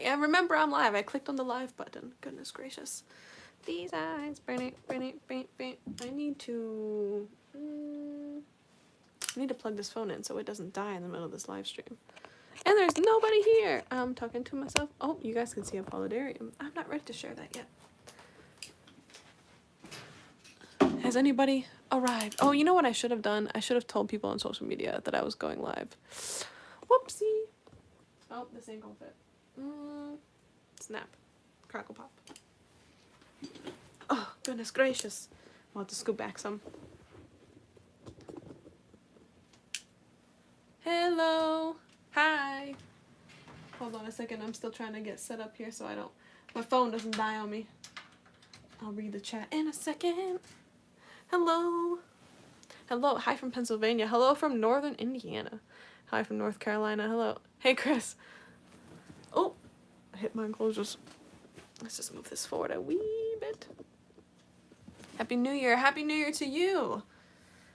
And remember, I'm live. I clicked on the live button. Goodness gracious. These eyes, I need to plug this phone in so it doesn't die in the middle of this live stream. And there's nobody here. I'm talking to myself. Oh, you guys can see Apollodarium. I'm not ready to share that yet. Has anybody arrived? Oh, you know what I should have done? I should have told people on social media that I was going live. Whoopsie. Oh, this ain't gonna fit. Snap. Crackle pop. Oh, goodness gracious. I'll have to scoot back some. Hello. Hi. Hold on a second. I'm still trying to get set up here so my phone doesn't die on me. I'll read the chat in a second. Hello. Hello. Hi from Pennsylvania. Hello from Northern Indiana. Hi from North Carolina. Hello. Hey, Chris. Oh, I hit my enclosures. Let's just move this forward a wee bit. Happy New Year. Happy New Year to you.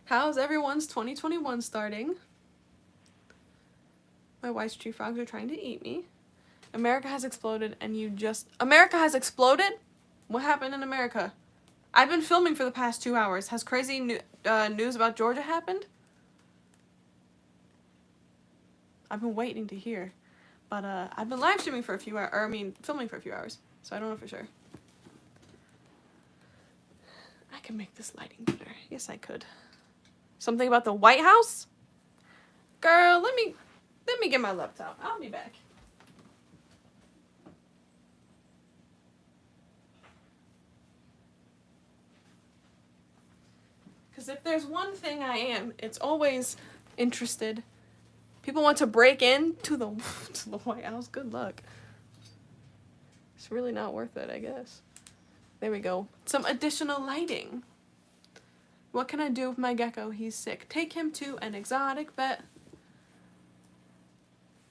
How's everyone's 2021 starting? My wife's tree frogs are trying to eat me. America has exploded and America has exploded? What happened in America? I've been filming for the past 2 hours. Has crazy news about Georgia happened? I've been waiting to hear. But I've been live streaming for a few hours, filming for a few hours. So I don't know for sure. I can make this lighting better. Yes, I could. Something about the White House? Girl, let me get my laptop. I'll be back. Because if there's one thing I am, it's always interested. People want to break into the White House. Good luck. It's really not worth it, I guess. There we go. Some additional lighting. What can I do with my gecko? He's sick. Take him to an exotic vet.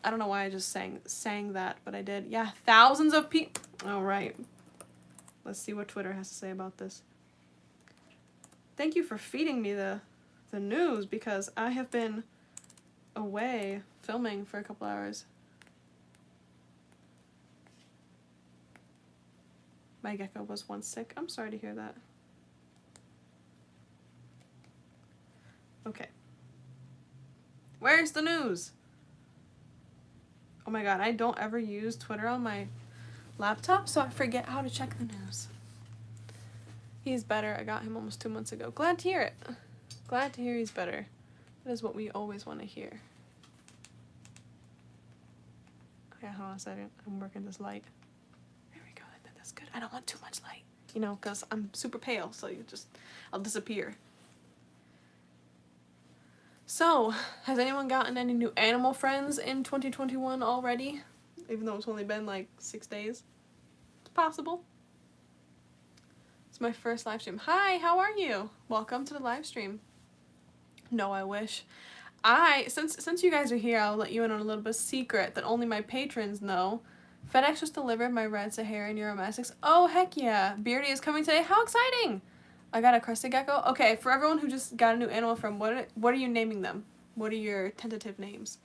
I don't know why I just sang that, but I did. Yeah, thousands of people. All right. Let's see what Twitter has to say about this. Thank you for feeding me the news because I have been away filming for a couple hours. My gecko was once sick. I'm sorry to hear that. Okay. Where's the news? Oh my god, I don't ever use Twitter on my laptop, so I forget how to check the news. He's better. I got him almost 2 months ago. Glad to hear it. Glad to hear he's better. That is what we always want to hear. Okay, hold on a second. I'm working this light. There we go. That's good. I don't want too much light. You know, because I'm super pale, so I'll disappear. So, has anyone gotten any new animal friends in 2021 already? Even though it's only been like 6 days. It's possible. It's my first live stream. Hi, how are you? Welcome to the live stream. No, I wish. Since you guys are here, I'll let you in on a little bit of secret that only my patrons know. FedEx just delivered my red Saharan Uromastyx. Oh, heck yeah. Beardy is coming today. How exciting! I got a crested gecko. Okay, for everyone who just got a new animal from, what are you naming them? What are your tentative names?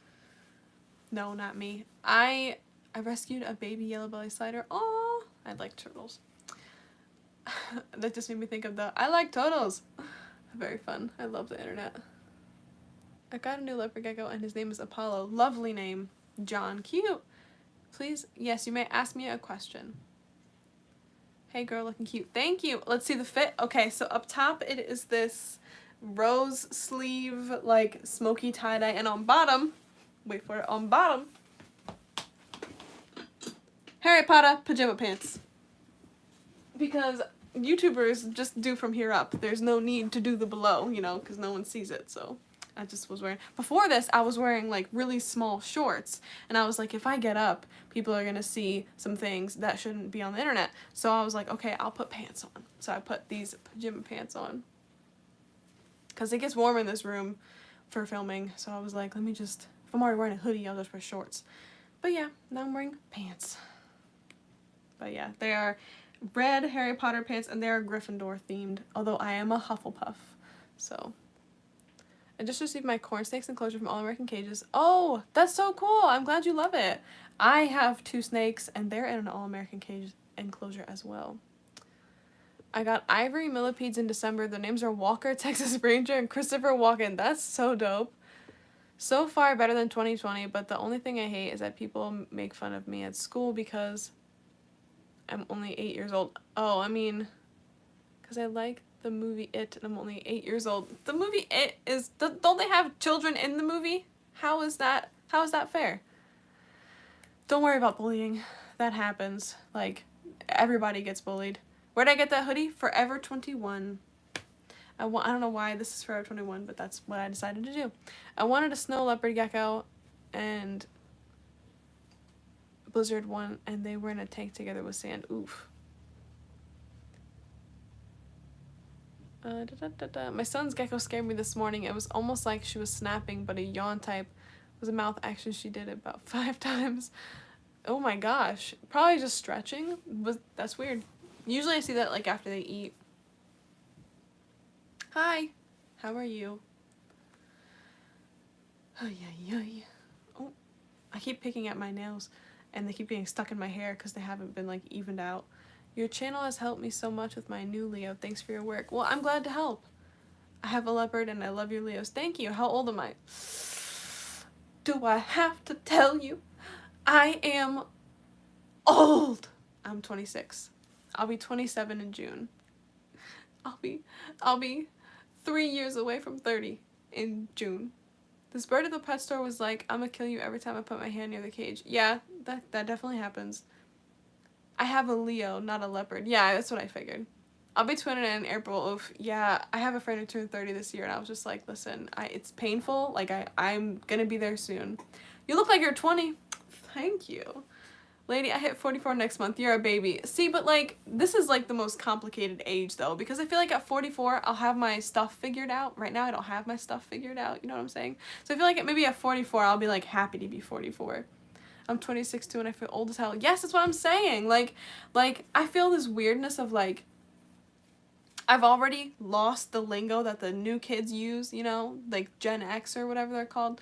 No, not me. I rescued a baby yellow belly slider. Aw, I like turtles. That just made me think of I like turtles. Very fun. I love the internet. I got a new leopard gecko and his name is Apollo. Lovely name. John. Cute. Please, yes, you may ask me a question. Hey girl, looking cute. Thank you. Let's see the fit. Okay, so up top it is this rose sleeve, like smoky tie-dye, and on bottom, wait for it, on bottom, Harry Potter pajama pants. Because YouTubers just do from here up. There's no need to do the below, you know, because no one sees it, so I just was wearing. Before this, I was wearing like really small shorts, and I was like, if I get up, people are gonna see some things that shouldn't be on the internet. So I was like, okay, I'll put pants on. So I put these pajama pants on. Because it gets warm in this room for filming, so I was like, let me just, if I'm already wearing a hoodie, I'll just wear shorts. But yeah, now I'm wearing pants. But yeah, they are red Harry Potter pants, and they're Gryffindor themed, although I am a Hufflepuff, so. I just received my corn snakes enclosure from All American Cages. Oh, that's so cool. I'm glad you love it. I have 2 snakes, and they're in an all-American cage enclosure as well. I got ivory millipedes in December. The names are Walker, Texas Ranger, and Christopher Walken. That's so dope. So far better than 2020, but the only thing I hate is that people make fun of me at school because I'm only 8 years old. Oh, I mean, because I like the movie It, and I'm only 8 years old. The movie It is, don't they have children in the movie? How is that fair? Don't worry about bullying. That happens. Like, everybody gets bullied. Where'd I get that hoodie? Forever 21. I don't know why this is Forever 21, but that's what I decided to do. I wanted a snow leopard gecko, and Blizzard won, and they were in a tank together with sand. Oof. My son's gecko scared me this morning. It was almost like she was snapping, but a yawn type was a mouth action. She did it about 5 times. Oh my gosh. Probably just stretching. That's weird. Usually I see that like after they eat. Hi. How are you? Oh, I keep picking at my nails, and they keep getting stuck in my hair because they haven't been like evened out. Your channel has helped me so much with my new Leo. Thanks for your work. Well, I'm glad to help. I have a leopard and I love your Leos. Thank you. How old am I? Do I have to tell you? I am old. I'm 26. I'll be 27 in June. I'll be 3 years away from 30 in June. This bird at the pet store was like, I'm gonna kill you every time I put my hand near the cage. Yeah, that definitely happens. I have a Leo, not a leopard. Yeah, that's what I figured. I'll be 29 in April. Oof. Yeah, I have a friend who turned 30 this year, and I was just like, listen, it's painful. Like, I'm gonna be there soon. You look like you're 20. Thank you. Lady, I hit 44 next month. You're a baby. See, but, like, this is, like, the most complicated age, though, because I feel like at 44, I'll have my stuff figured out. Right now, I don't have my stuff figured out. You know what I'm saying? So I feel like maybe at 44, I'll be, like, happy to be 44. I'm 26 too, and I feel old as hell. Yes, that's what I'm saying. Like, I feel this weirdness of, like, I've already lost the lingo that the new kids use, you know, like Gen X or whatever they're called.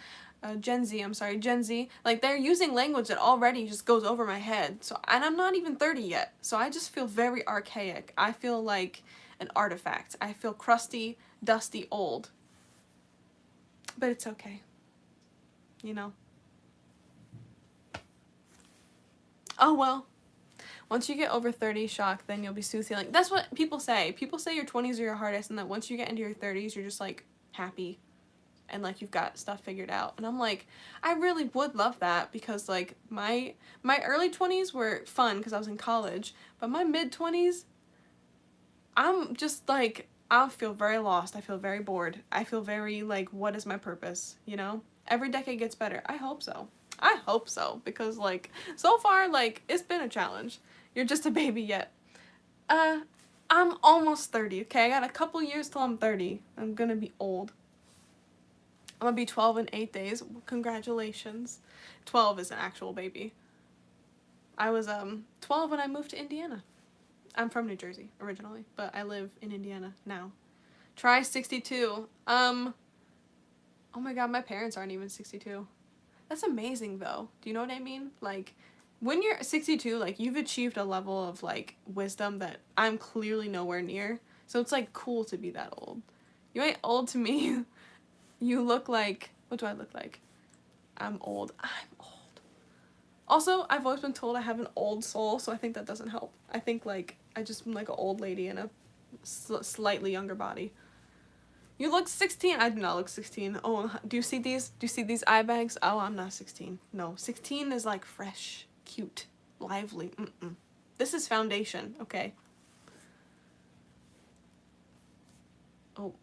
Gen Z, I'm sorry, Gen Z. Like, they're using language that already just goes over my head. So, and I'm not even 30 yet. So I just feel very archaic. I feel like an artifact. I feel crusty, dusty, old. But it's okay. You know? Oh, well. Once you get over 30 shock, then you'll be smooth sailing. That's what people say. People say your 20s are your hardest, and that once you get into your 30s, you're just, like, happy. And, like, you've got stuff figured out. And I'm like, I really would love that because, like, my early 20s were fun because I was in college. But my mid-20s, I'm just, like, I feel very lost. I feel very bored. I feel very, like, what is my purpose, you know? Every decade gets better. I hope so. I hope so because, like, so far, like, it's been a challenge. You're just a baby yet. I'm almost 30, okay? I got a couple years till I'm 30. I'm gonna be old. I'm gonna be 12 in 8 days. Congratulations. 12 is an actual baby. I was 12 when I moved to Indiana. I'm from New Jersey originally, but I live in Indiana now. Try 62. Oh my god, my parents aren't even 62. That's amazing though. Do you know what I mean? Like, when you're 62, like, you've achieved a level of, like, wisdom that I'm clearly nowhere near. So it's, like, cool to be that old. You ain't old to me. You look like... What do I look like? I'm old. I'm old. Also, I've always been told I have an old soul, so I think that doesn't help. I think, like, I just am, like, an old lady in a slightly younger body. You look 16. I do not look 16. Oh, do you see these? Do you see these eye bags? Oh, I'm not 16. No, 16 is, like, fresh. Cute, lively. This is foundation, okay? Oh,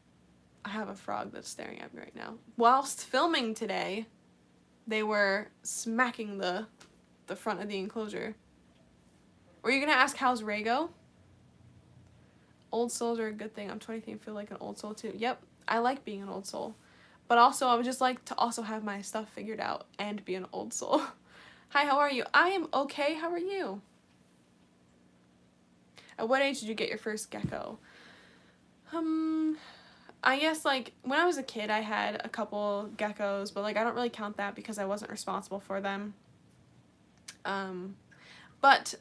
I have a frog that's staring at me right now. Whilst filming today, they were smacking the front of the enclosure. Were you gonna ask how's Rago? Old souls are a good thing. I'm 23 and feel like an old soul too. Yep, I like being an old soul. But also, I would just like to also have my stuff figured out and be an old soul. Hi, how are you? I am okay. How are you? At what age did you get your first gecko? I guess, like, when I was a kid, I had a couple geckos, but, like, I don't really count that because I wasn't responsible for them. But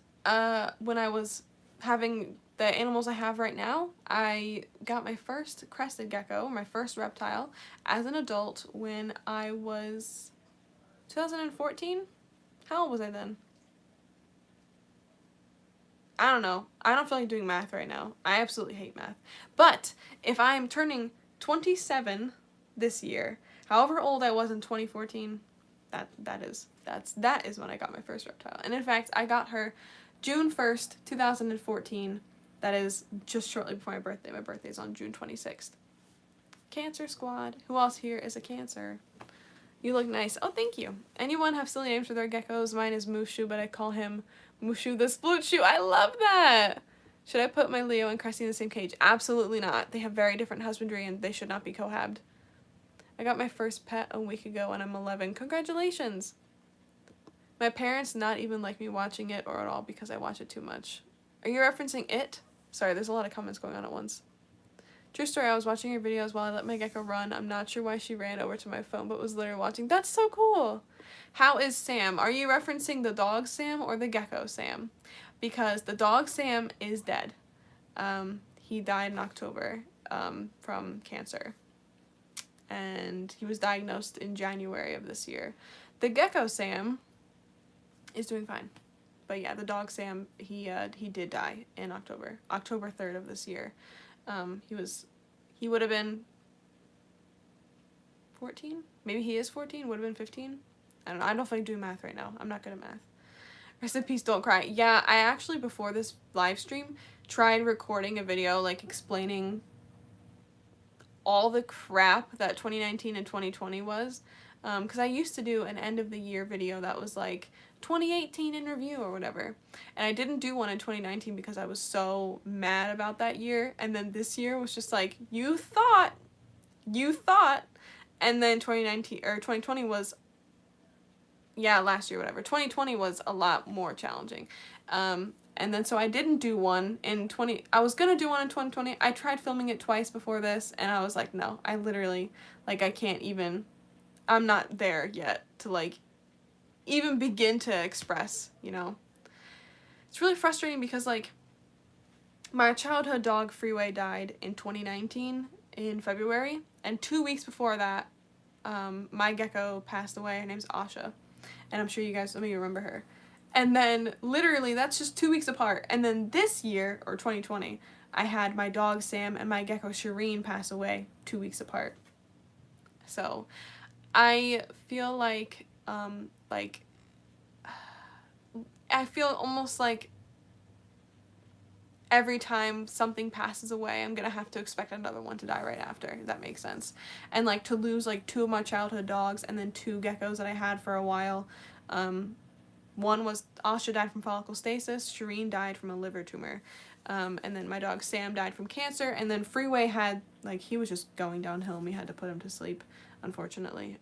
when I was having the animals I have right now, I got my first crested gecko, my first reptile, as an adult when I was 2014? How old was I then? I don't know. I don't feel like doing math right now. I absolutely hate math. But if I'm turning 27 this year, however old I was in 2014, that is when I got my first reptile. And in fact, I got her June 1st, 2014. That is just shortly before my birthday. My birthday is on June 26th. Cancer squad. Who else here is a Cancer? You look nice. Oh, thank you. Anyone have silly names for their geckos? Mine is Mushu, but I call him Mushu the Sploot Shoe. I love that! Should I put my Leo and Cressy in the same cage? Absolutely not. They have very different husbandry and they should not be cohabbed. I got my first pet a week ago and I'm 11. Congratulations! My parents not even like me watching it or at all because I watch it too much. Are you referencing It? Sorry, there's a lot of comments going on at once. True story, I was watching her videos while I let my gecko run. I'm not sure why she ran over to my phone, but was literally watching. That's so cool! How is Sam? Are you referencing the dog Sam or the gecko Sam? Because the dog Sam is dead. He died in October from cancer. And he was diagnosed in January of this year. The gecko Sam is doing fine. But yeah, the dog Sam, he did die in October 3rd of this year. He would have been 14? Maybe he is 14, would have been 15? I don't know, I don't feel like doing math right now. I'm not good at math. Rest in peace, don't cry. Yeah, I actually, before this live stream, tried recording a video, like, explaining all the crap that 2019 and 2020 was. Because I used to do an end of the year video that was like 2018 in review or whatever. And I didn't do one in 2019 because I was so mad about that year. And then this year was just like, you thought. And then 2020 was, yeah, last year, whatever. 2020 was a lot more challenging. And then so I didn't do one in I was gonna do one in 2020. I tried filming it twice before this and I was like, no, I literally, like, I can't even, I'm not there yet to, like, even begin to express, you know. It's really frustrating because, like, my childhood dog Freeway died in 2019 in February, and 2 weeks before that, my gecko passed away. Her name's Asha, and I'm sure you guys, some of you remember her. And then, literally, that's just 2 weeks apart. And then this year, or 2020, I had my dog Sam and my gecko Shireen pass away 2 weeks apart. So, I feel like, I feel almost like every time something passes away, I'm gonna have to expect another one to die right after, if that makes sense. And, like, to lose, like, 2 of my childhood dogs and then 2 geckos that I had for a while. One was, Asha died from follicle stasis, Shireen died from a liver tumor, and then my dog Sam died from cancer, and then Freeway had, like, he was just going downhill and we had to put him to sleep, unfortunately.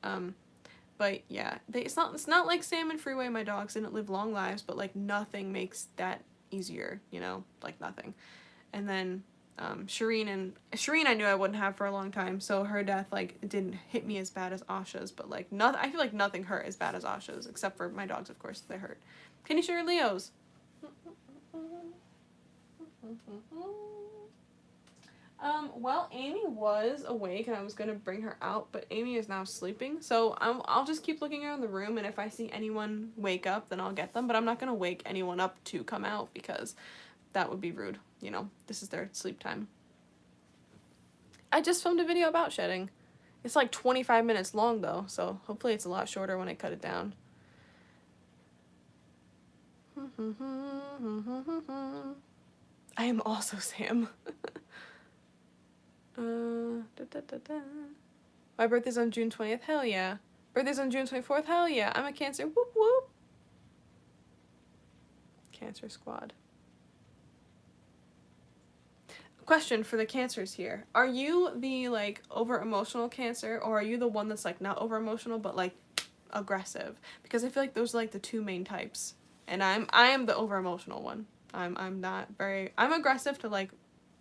But yeah, it's not like Sam and Freeway, my dogs, didn't live long lives, but, like, nothing makes that easier, you know, like, nothing. And then Shireen I knew I wouldn't have for a long time, so her death, like, it didn't hit me as bad as Asha's, but, like, I feel like nothing hurt as bad as Asha's, except for my dogs, of course, they hurt. Can you show your Leos? Well, Amy was awake and I was gonna bring her out, but Amy is now sleeping, so I'll just keep looking around the room, and if I see anyone wake up, then I'll get them, but I'm not gonna wake anyone up to come out because that would be rude, you know, this is their sleep time. I just filmed a video about shedding. It's like 25 minutes long though, so hopefully it's a lot shorter when I cut it down. I am also Sam. My birthday's on June 20th, hell yeah. Birthday's on June 24th, hell yeah. I'm a Cancer, whoop whoop. Cancer squad. Question for the Cancers here. Are you the, like, over-emotional Cancer, or are you the one that's, like, not over-emotional, but, like, aggressive? Because I feel like those are, like, the 2 main types. And I am the over-emotional one. I'm aggressive to, like,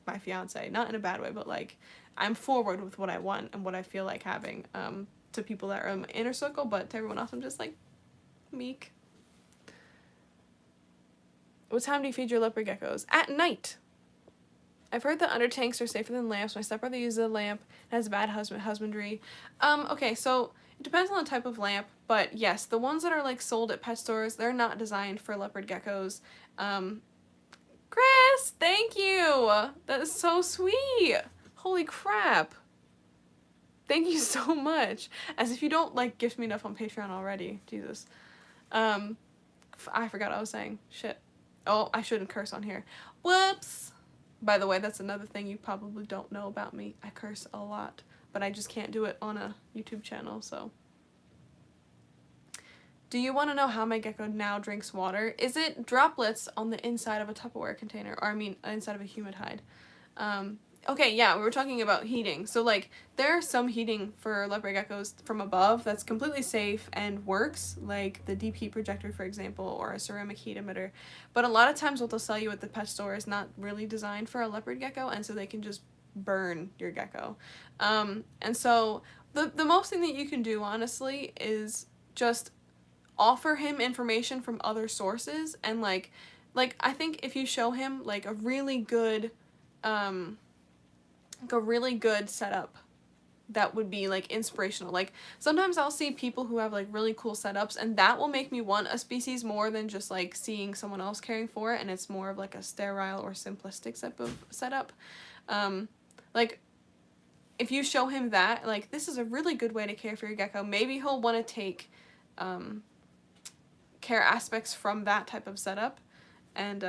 my fiance. Not in a bad way, but, like, I'm forward with what I want and what I feel like having, to people that are in my inner circle, but to everyone else I'm just, like, meek. What time do you feed your leopard geckos? At night. I've heard that under tanks are safer than lamps. My stepbrother uses a lamp and has bad husbandry. Okay, so it depends on the type of lamp, but yes, the ones that are like sold at pet stores, they're not designed for leopard geckos. Chris, thank you! That is so sweet! Holy crap! Thank you so much. As if you don't like gift me enough on Patreon already. Jesus. I forgot what I was saying. Shit. Oh, I shouldn't curse on here. Whoops! By the way, that's another thing you probably don't know about me. I curse a lot, but I just can't do it on a YouTube channel, so. Do you want to know how my gecko now drinks water? Is it droplets on the inside of a Tupperware container, or I mean, inside of a humid hide? Okay, yeah, we were talking about heating. So, like, there's some heating for leopard geckos from above that's completely safe and works, like the deep heat projector, for example, or a ceramic heat emitter. But a lot of times what they'll sell you at the pet store is not really designed for a leopard gecko, and so they can just burn your gecko. And so the most thing that you can do, honestly, is just offer him information from other sources, and, like I think if you show him, like, a really good setup that would be, like, inspirational. Like, sometimes I'll see people who have, like, really cool setups, and that will make me want a species more than just, like, seeing someone else caring for it, and it's more of, like, a sterile or simplistic type of setup. Like, if you show him that, like, this is a really good way to care for your gecko, maybe he'll want to take care aspects from that type of setup and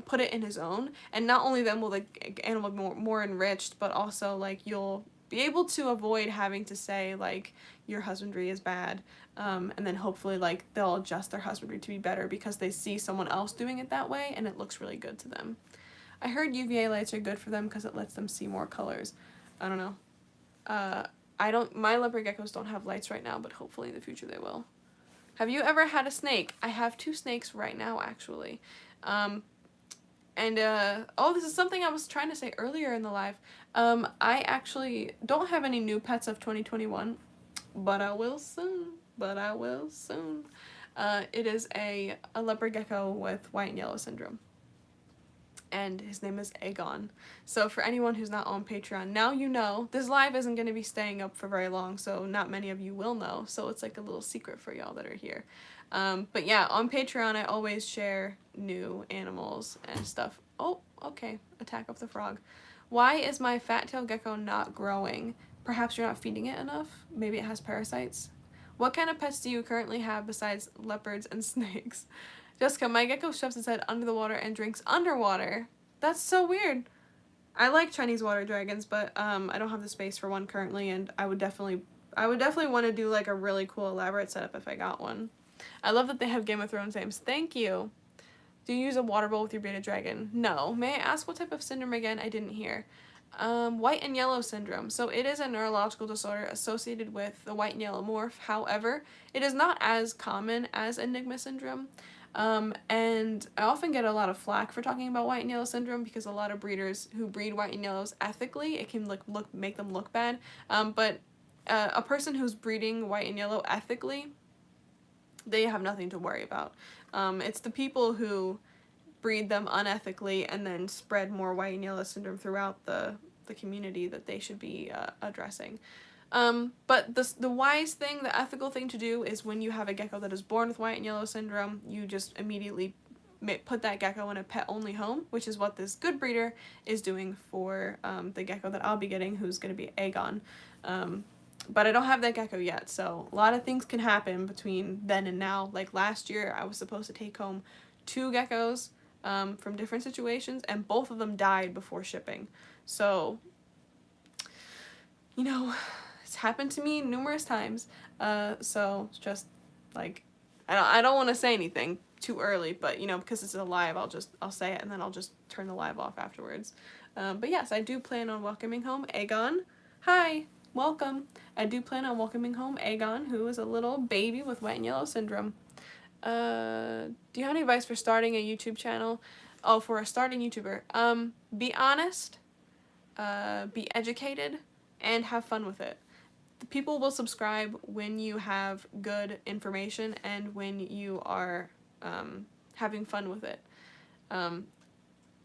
put it in his own, and not only then will the animal be more enriched, but also, like, you'll be able to avoid having to say, like, your husbandry is bad, and then hopefully, like, they'll adjust their husbandry to be better because they see someone else doing it that way and it looks really good to them. I heard UVA lights are good for them because it lets them see more colors. I don't know. My leopard geckos don't have lights right now, but hopefully in the future they will. Have you ever had a snake? I have 2 snakes right now, actually. Oh, this is something I was trying to say earlier in the live. I actually don't have any new pets of 2021, but I will soon. It is a leopard gecko with white and yellow syndrome. And his name is Aegon. So for anyone who's not on Patreon, now you know. This live isn't going to be staying up for very long, so not many of you will know. So it's like a little secret for y'all that are here. But yeah, on Patreon I always share new animals and stuff. Oh, okay. Attack of the frog. Why is my fat-tailed gecko not growing? Perhaps you're not feeding it enough? Maybe it has parasites? What kind of pets do you currently have besides leopards and snakes? Jessica, my gecko shoves its head under the water and drinks underwater. That's so weird. I like Chinese water dragons, but I don't have the space for one currently, and I would definitely want to do, like, a really cool elaborate setup if I got one. I love that they have Game of Thrones names. Thank you. Do you use a water bowl with your bearded dragon? No. May I ask what type of syndrome again? I didn't hear. White and yellow syndrome. So it is a neurological disorder associated with the white and yellow morph. However, it is not as common as Enigma syndrome. And I often get a lot of flack for talking about white and yellow syndrome because a lot of breeders who breed white and yellows ethically, it can make them look bad. But a person who's breeding white and yellow ethically, they have nothing to worry about. It's the people who breed them unethically and then spread more white and yellow syndrome throughout the community that they should be addressing. But the wise thing, the ethical thing to do is when you have a gecko that is born with white and yellow syndrome, you just immediately put that gecko in a pet-only home, which is what this good breeder is doing for the gecko that I'll be getting, who's going to be Aegon. But I don't have that gecko yet, so a lot of things can happen between then and now. Like last year, I was supposed to take home 2 geckos from different situations, and both of them died before shipping. So, you know, it's happened to me numerous times. So it's just like, I don't want to say anything too early, but you know, because it's a live, I'll say it and then I'll just turn the live off afterwards. But yes, I do plan on welcoming home Aegon. Hi, welcome. I do plan on welcoming home Aegon, who is a little baby with white and yellow syndrome. Do you have any advice for starting a YouTube channel? Oh, for a starting YouTuber. Be honest, be educated, and have fun with it. People will subscribe when you have good information and when you are having fun with it.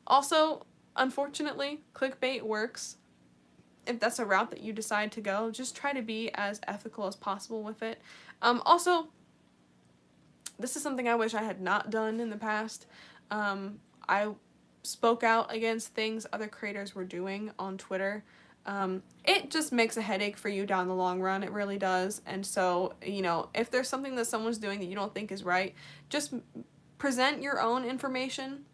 Also, unfortunately, clickbait works. If that's a route that you decide to go, just try to be as ethical as possible with it. Also, this is something I wish I had not done in the past. I spoke out against things other creators were doing on Twitter. It just makes a headache for you down the long run. It really does. And so, you know, if there's something that someone's doing that you don't think is right, just present your own information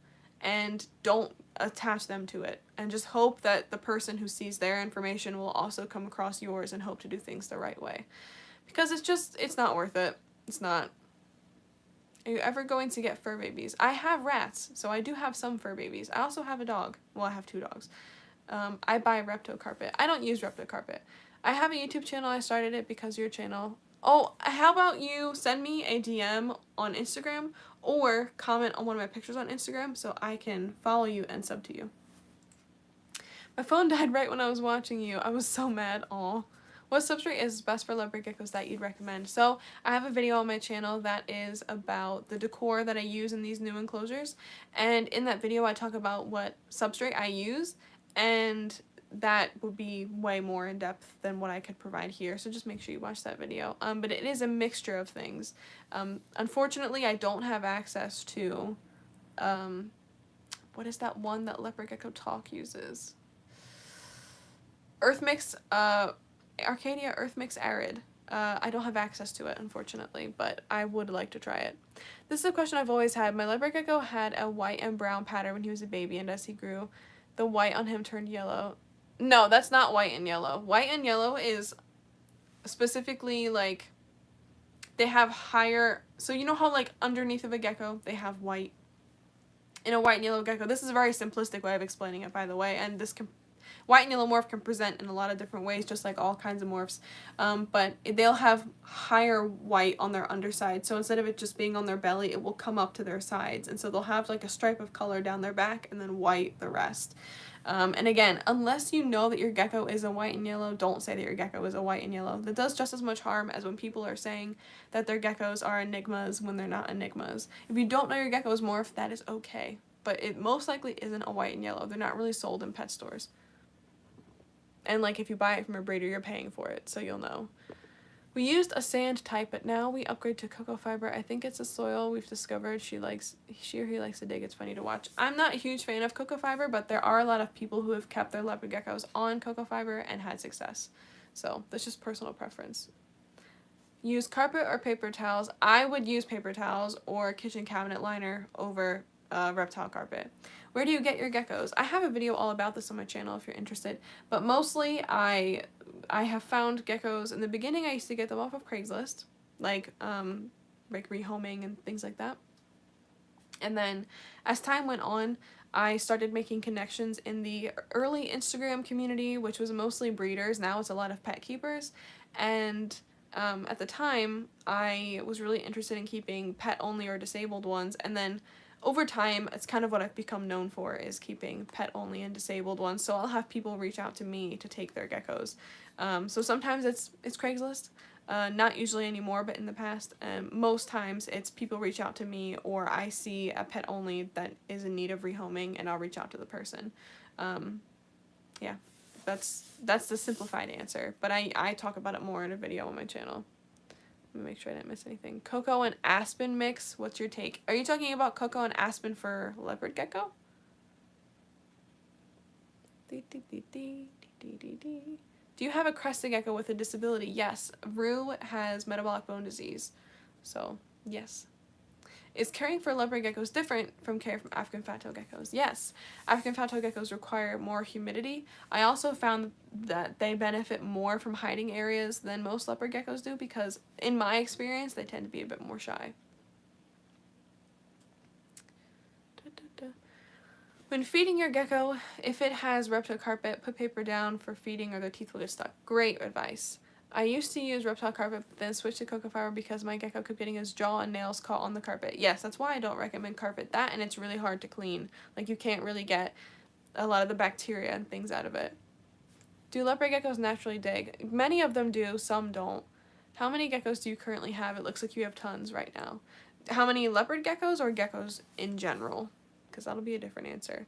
and don't attach them to it. And just hope that the person who sees their information will also come across yours and hope to do things the right way. Because it's not worth it. It's not. Are you ever going to get fur babies? I have rats, so I do have some fur babies. I also have a dog. Well, I have 2 dogs. I buy Repto Carpet. I don't use Repto Carpet. I have a YouTube channel. I started it because of your channel. Oh, how about you send me a DM on Instagram or comment on one of my pictures on Instagram so I can follow you and sub to you. My phone died right when I was watching you. I was so mad. Aw. What substrate is best for leopard geckos that you'd recommend? So I have a video on my channel that is about the decor that I use in these new enclosures. And in that video I talk about what substrate I use, and that would be way more in depth than what I could provide here. So just make sure you watch that video. But it is a mixture of things. Unfortunately, I don't have access to, what is that one that Leopard Gecko Talk uses? Earthmix, Arcadia Earthmix Arid. I don't have access to it, unfortunately, but I would like to try it. This is a question I've always had. My leopard gecko had a white and brown pattern when he was a baby, and as he grew, the white on him turned yellow. No, that's not white and yellow. White and yellow is specifically, like, they have higher, so you know how, like, underneath of a gecko, they have white? In a white and yellow gecko, this is a very simplistic way of explaining it, by the way, and this can, white and yellow morph can present in a lot of different ways, just like all kinds of morphs, but they'll have higher white on their underside, so instead of it just being on their belly, it will come up to their sides, and so they'll have like a stripe of color down their back, and then white the rest. And again, unless you know that your gecko is a white and yellow, don't say that your gecko is a white and yellow. That does just as much harm as when people are saying that their geckos are enigmas when they're not enigmas. If you don't know your gecko is morph, that is okay, but it most likely isn't a white and yellow. They're not really sold in pet stores. And like if you buy it from a breeder, you're paying for it, so you'll know. We used a sand type, but now we upgrade to cocoa fiber. I think it's a soil we've discovered she or he likes to dig. It's funny to watch. I'm not a huge fan of cocoa fiber, but there are a lot of people who have kept their leopard geckos on cocoa fiber and had success. So that's just personal preference. Use carpet or paper towels. I would use paper towels or kitchen cabinet liner over reptile carpet. Where do you get your geckos? I have a video all about this on my channel if you're interested, but mostly I have found geckos. In the beginning I used to get them off of Craigslist, like rehoming and things like that. And then as time went on, I started making connections in the early Instagram community, which was mostly breeders. Now it's a lot of pet keepers. And at the time, I was really interested in keeping pet only or disabled ones. And then over time, it's kind of what I've become known for, is keeping pet only and disabled ones. So I'll have people reach out to me to take their geckos. So sometimes it's Craigslist. Not usually anymore, but in the past. Most times it's people reach out to me, or I see a pet only that is in need of rehoming and I'll reach out to the person. Yeah, that's the simplified answer, but I talk about it more in a video on my channel. Let me make sure I didn't miss anything. Cocoa and aspen mix, what's your take? Are you talking about cocoa and aspen for leopard gecko? Do you have a crested gecko with a disability? Yes. Rue has metabolic bone disease. So, yes. Is caring for leopard geckos different from care from African fat-tail geckos? Yes. African fat-tail geckos require more humidity. I also found that they benefit more from hiding areas than most leopard geckos do because, in my experience, they tend to be a bit more shy. When feeding your gecko, if it has reptile carpet, put paper down for feeding or their teeth will get stuck. Great advice. I used to use reptile carpet, but then switched to cocoa fiber because my gecko kept getting his jaw and nails caught on the carpet. Yes, that's why I don't recommend carpet. That, and it's really hard to clean. Like, you can't really get a lot of the bacteria and things out of it. Do leopard geckos naturally dig? Many of them do, some don't. How many geckos do you currently have? It looks like you have tons right now. How many leopard geckos or geckos in general? Because that'll be a different answer.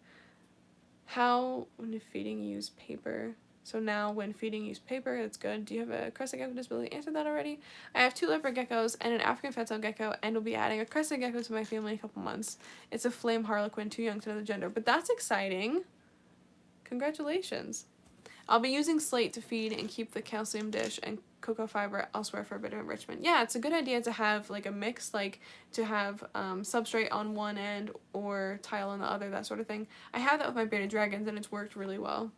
How, when feeding, use paper? So now, when feeding, use paper. That's good. Do you have a crescent gecko disability? Answered that already. I have 2 leopard geckos and an African fat-tailed gecko, and will be adding a crescent gecko to my family in a couple months. It's a flame harlequin, too young to know the gender. But that's exciting. Congratulations. I'll be using slate to feed and keep the calcium dish and cocoa fiber elsewhere for a bit of enrichment. Yeah, it's a good idea to have like a mix, like to have substrate on one end or tile on the other, that sort of thing. I have that with my bearded dragons and it's worked really well.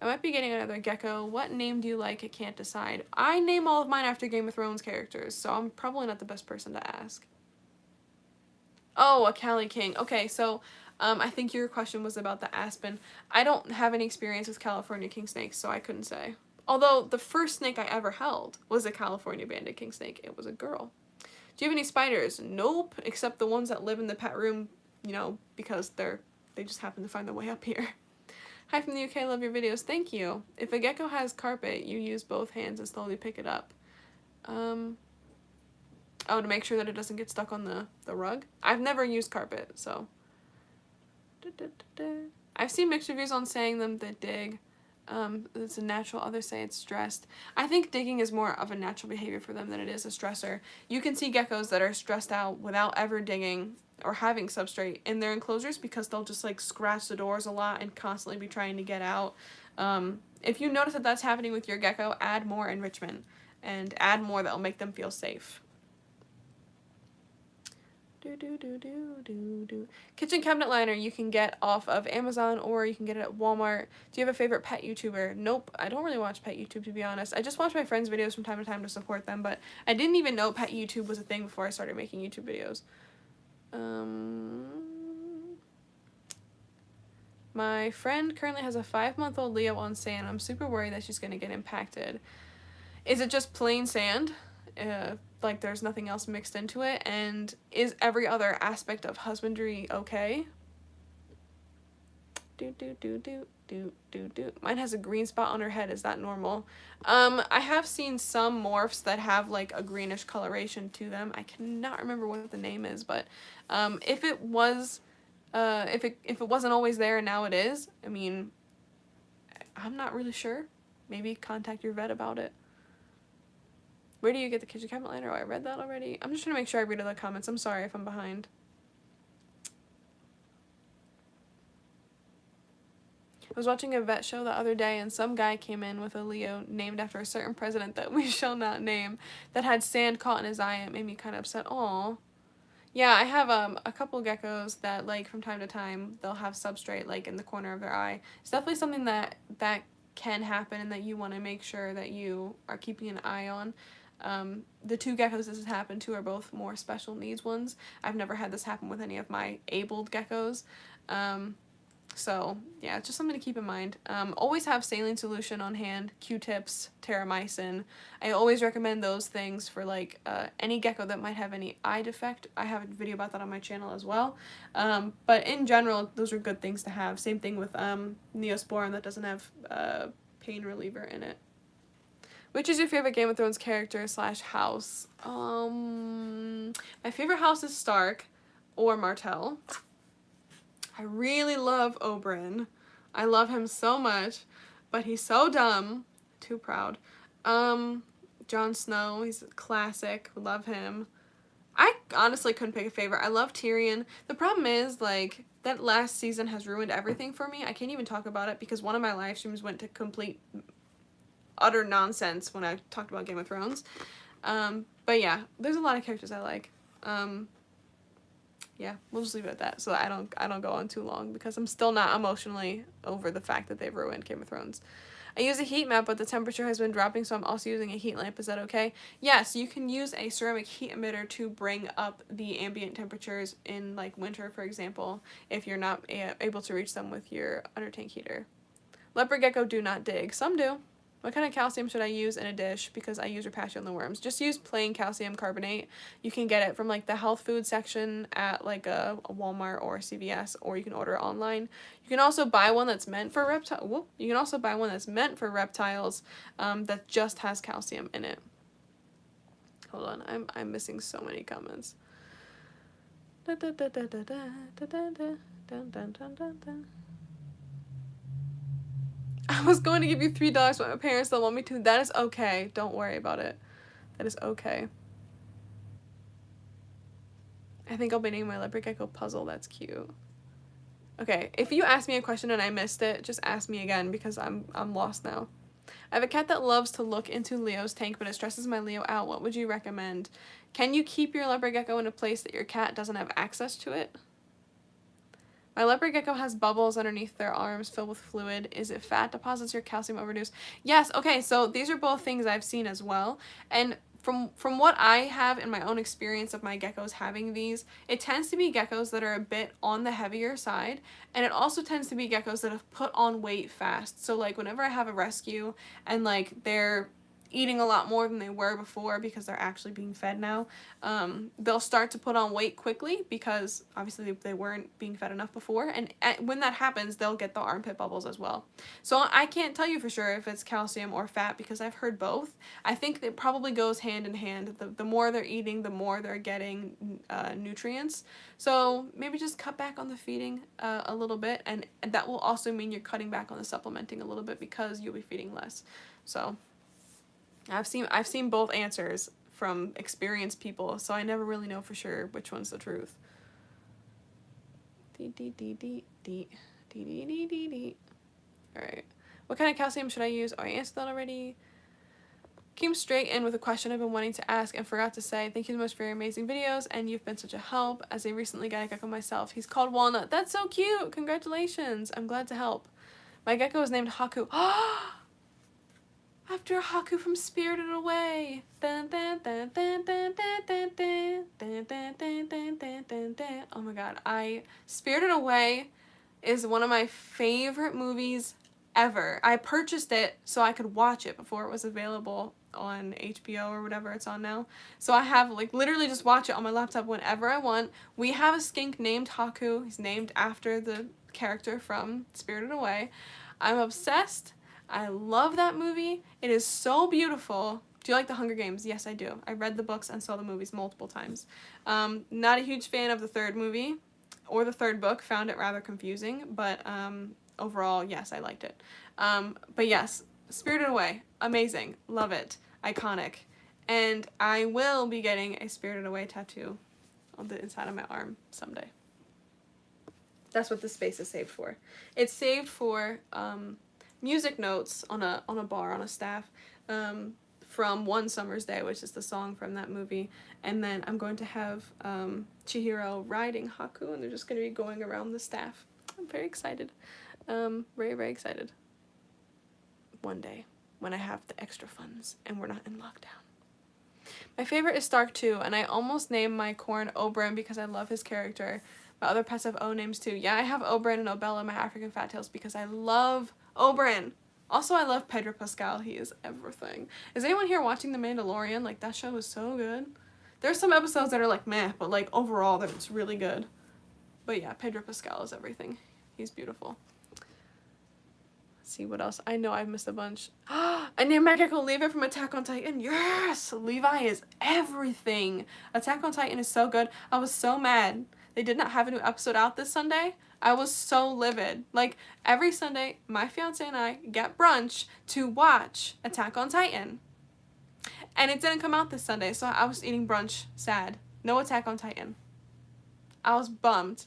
I might be getting another gecko. What name do you like? I can't decide. I name all of mine after Game of Thrones characters, so I'm probably not the best person to ask. Oh, a Cali King. Okay, so I think your question was about the aspen. I don't have any experience with California king snakes, so I couldn't say. Although the first snake I ever held was a California banded king snake. It was a girl. Do you have any spiders? Nope, except the ones that live in the pet room, you know, because they just happen to find their way up here. Hi from the UK, love your videos. Thank you. If a gecko has carpet, you use both hands and slowly pick it up. Oh, to make sure that it doesn't get stuck on the rug? I've never used carpet, so. I've seen mixed reviews on saying them that dig. It's a natural, others say it's stressed. I think digging is more of a natural behavior for them than it is a stressor. You can see geckos that are stressed out without ever digging or having substrate in their enclosures because they'll just like scratch the doors a lot and constantly be trying to get out. If you notice that that's happening with your gecko, add more enrichment and add more that will make them feel safe. Kitchen cabinet liner you can get off of Amazon or you can get it at Walmart. Do you have a favorite pet YouTuber? Nope, I don't really watch pet YouTube, to be honest. I just watch my friends' videos from time to time to support them, but I didn't even know pet YouTube was a thing before I started making YouTube videos. My friend currently has a 5-month-old Leo on sand. I'm super worried that she's going to get impacted. Is it just plain sand? Like there's nothing else mixed into it, and is every other aspect of husbandry okay? Mine has a green spot on her head. Is that normal? I have seen some morphs that have like a greenish coloration to them. I cannot remember what the name is, but if it was if it wasn't always there and now it is, I mean, I'm not really sure. Maybe contact your vet about it. Where do you get the kitchen cabinet liner? Oh, I read that already. I'm just trying to make sure I read all the comments. I'm sorry if I'm behind. I was watching a vet show the other day and some guy came in with a Leo named after a certain president that we shall not name that had sand caught in his eye and it made me kind of upset. Aw. Yeah, I have a couple geckos that like from time to time they'll have substrate like in the corner of their eye. It's definitely something that can happen and that you want to make sure that you are keeping an eye on. The 2 geckos this has happened to are both more special needs ones. I've never had this happen with any of my abled geckos. So yeah, it's just something to keep in mind. Always have saline solution on hand, Q-tips, terramycin. I always recommend those things for like any gecko that might have any eye defect. I have a video about that on my channel as well. But in general, those are good things to have. Same thing with Neosporin that doesn't have pain reliever in it. Which is your favorite Game of Thrones character / house? My favorite house is Stark or Martell. I really love Oberyn. I love him so much, but he's so dumb. Too proud. Jon Snow, he's a classic. Love him. I honestly couldn't pick a favorite. I love Tyrion. The problem is, like, that last season has ruined everything for me. I can't even talk about it because one of my live streams went to complete utter nonsense when I talked about Game of Thrones. But yeah, there's a lot of characters I like. Yeah, we'll just leave it at that so that I don't go on too long because I'm still not emotionally over the fact that they've ruined Game of Thrones. I use a heat map, but the temperature has been dropping, so I'm also using a heat lamp. Is that okay? Yes, you can use a ceramic heat emitter to bring up the ambient temperatures in like winter, for example, if you're not able to reach them with your under tank heater. Leopard gecko do not dig. Some do. What kind of calcium should I use in a dish? Because I use Repatio on the worms. Just use plain calcium carbonate. You can get it from like the health food section at like a Walmart or a CVS, or you can order it online. You can also buy one that's meant for reptiles. You can also buy one that's meant for reptiles that just has calcium in it. Hold on, I'm missing so many comments. I was going to give you $3, but my parents don't want me to. That is okay. Don't worry about it. That is okay. I think I'll be naming my leopard gecko Puzzle. That's cute. Okay, if you asked me a question and I missed it, just ask me again because I'm lost now. I have a cat that loves to look into Leo's tank, but it stresses my Leo out. What would you recommend? Can you keep your leopard gecko in a place that your cat doesn't have access to it? My leopard gecko has bubbles underneath their arms filled with fluid. Is it fat deposits or calcium overdose? Yes, okay, so these are both things I've seen as well. And from what I have in my own experience of my geckos having these, it tends to be geckos that are a bit on the heavier side, and it also tends to be geckos that have put on weight fast. So like whenever I have a rescue and like they're eating a lot more than they were before because they're actually being fed now, they'll start to put on weight quickly because obviously they weren't being fed enough before, and when that happens they'll get the armpit bubbles as well. So I can't tell you for sure if it's calcium or fat because I've heard both. I think it probably goes hand in hand. The more they're eating, the more they're getting nutrients. So maybe just cut back on the feeding a little bit, and that will also mean you're cutting back on the supplementing a little bit because you'll be feeding less. So I've seen both answers from experienced people, so I never really know for sure which one's the truth. Alright. What kind of calcium should I use? Oh, I answered that already. Came straight in with a question I've been wanting to ask and forgot to say. Thank you so much for your amazing videos, and you've been such a help. As I recently got a gecko myself. He's called Walnut. That's so cute! Congratulations! I'm glad to help. My gecko is named Haku. After Haku from Spirited Away. Oh my god, Spirited Away is one of my favorite movies ever. I purchased it so I could watch it before it was available on HBO or whatever it's on now. So I have like literally just watch it on my laptop whenever I want. We have a skink named Haku. He's named after the character from Spirited Away. I'm obsessed. I love that movie. It is so beautiful. Do you like The Hunger Games? Yes, I do. I read the books and saw the movies multiple times. Not a huge fan of the third movie or the third book. Found it rather confusing, but overall, yes, I liked it. But yes, Spirited Away, amazing. Love it. Iconic. And I will be getting a Spirited Away tattoo on the inside of my arm someday. That's what this space is saved for. It's saved for music notes on a bar, on a staff, from One Summer's Day, which is the song from that movie. And then I'm going to have Chihiro riding Haku, and they're just going to be going around the staff. I'm very excited. Very, very excited. One day, when I have the extra funds and we're not in lockdown. My favorite is Stark too, and I almost named my corn Oberon because I love his character. My other pets have O names too. Yeah, I have Oberon and Obella, my African fat tails, because I love Oberon. Also, I love Pedro Pascal. He is everything. Is anyone here watching The Mandalorian? Like, that show is so good. There's some episodes that are like meh, but like overall, it's really good. But yeah, Pedro Pascal is everything. He's beautiful. Let's see what else. I know I've missed a bunch. I named my gecko Levi from Attack on Titan. Yes! Levi is everything. Attack on Titan is so good. I was so mad they did not have a new episode out this Sunday. I was so livid. Like, every Sunday, my fiance and I get brunch to watch Attack on Titan. And it didn't come out this Sunday, so I was eating brunch sad. No Attack on Titan. I was bummed.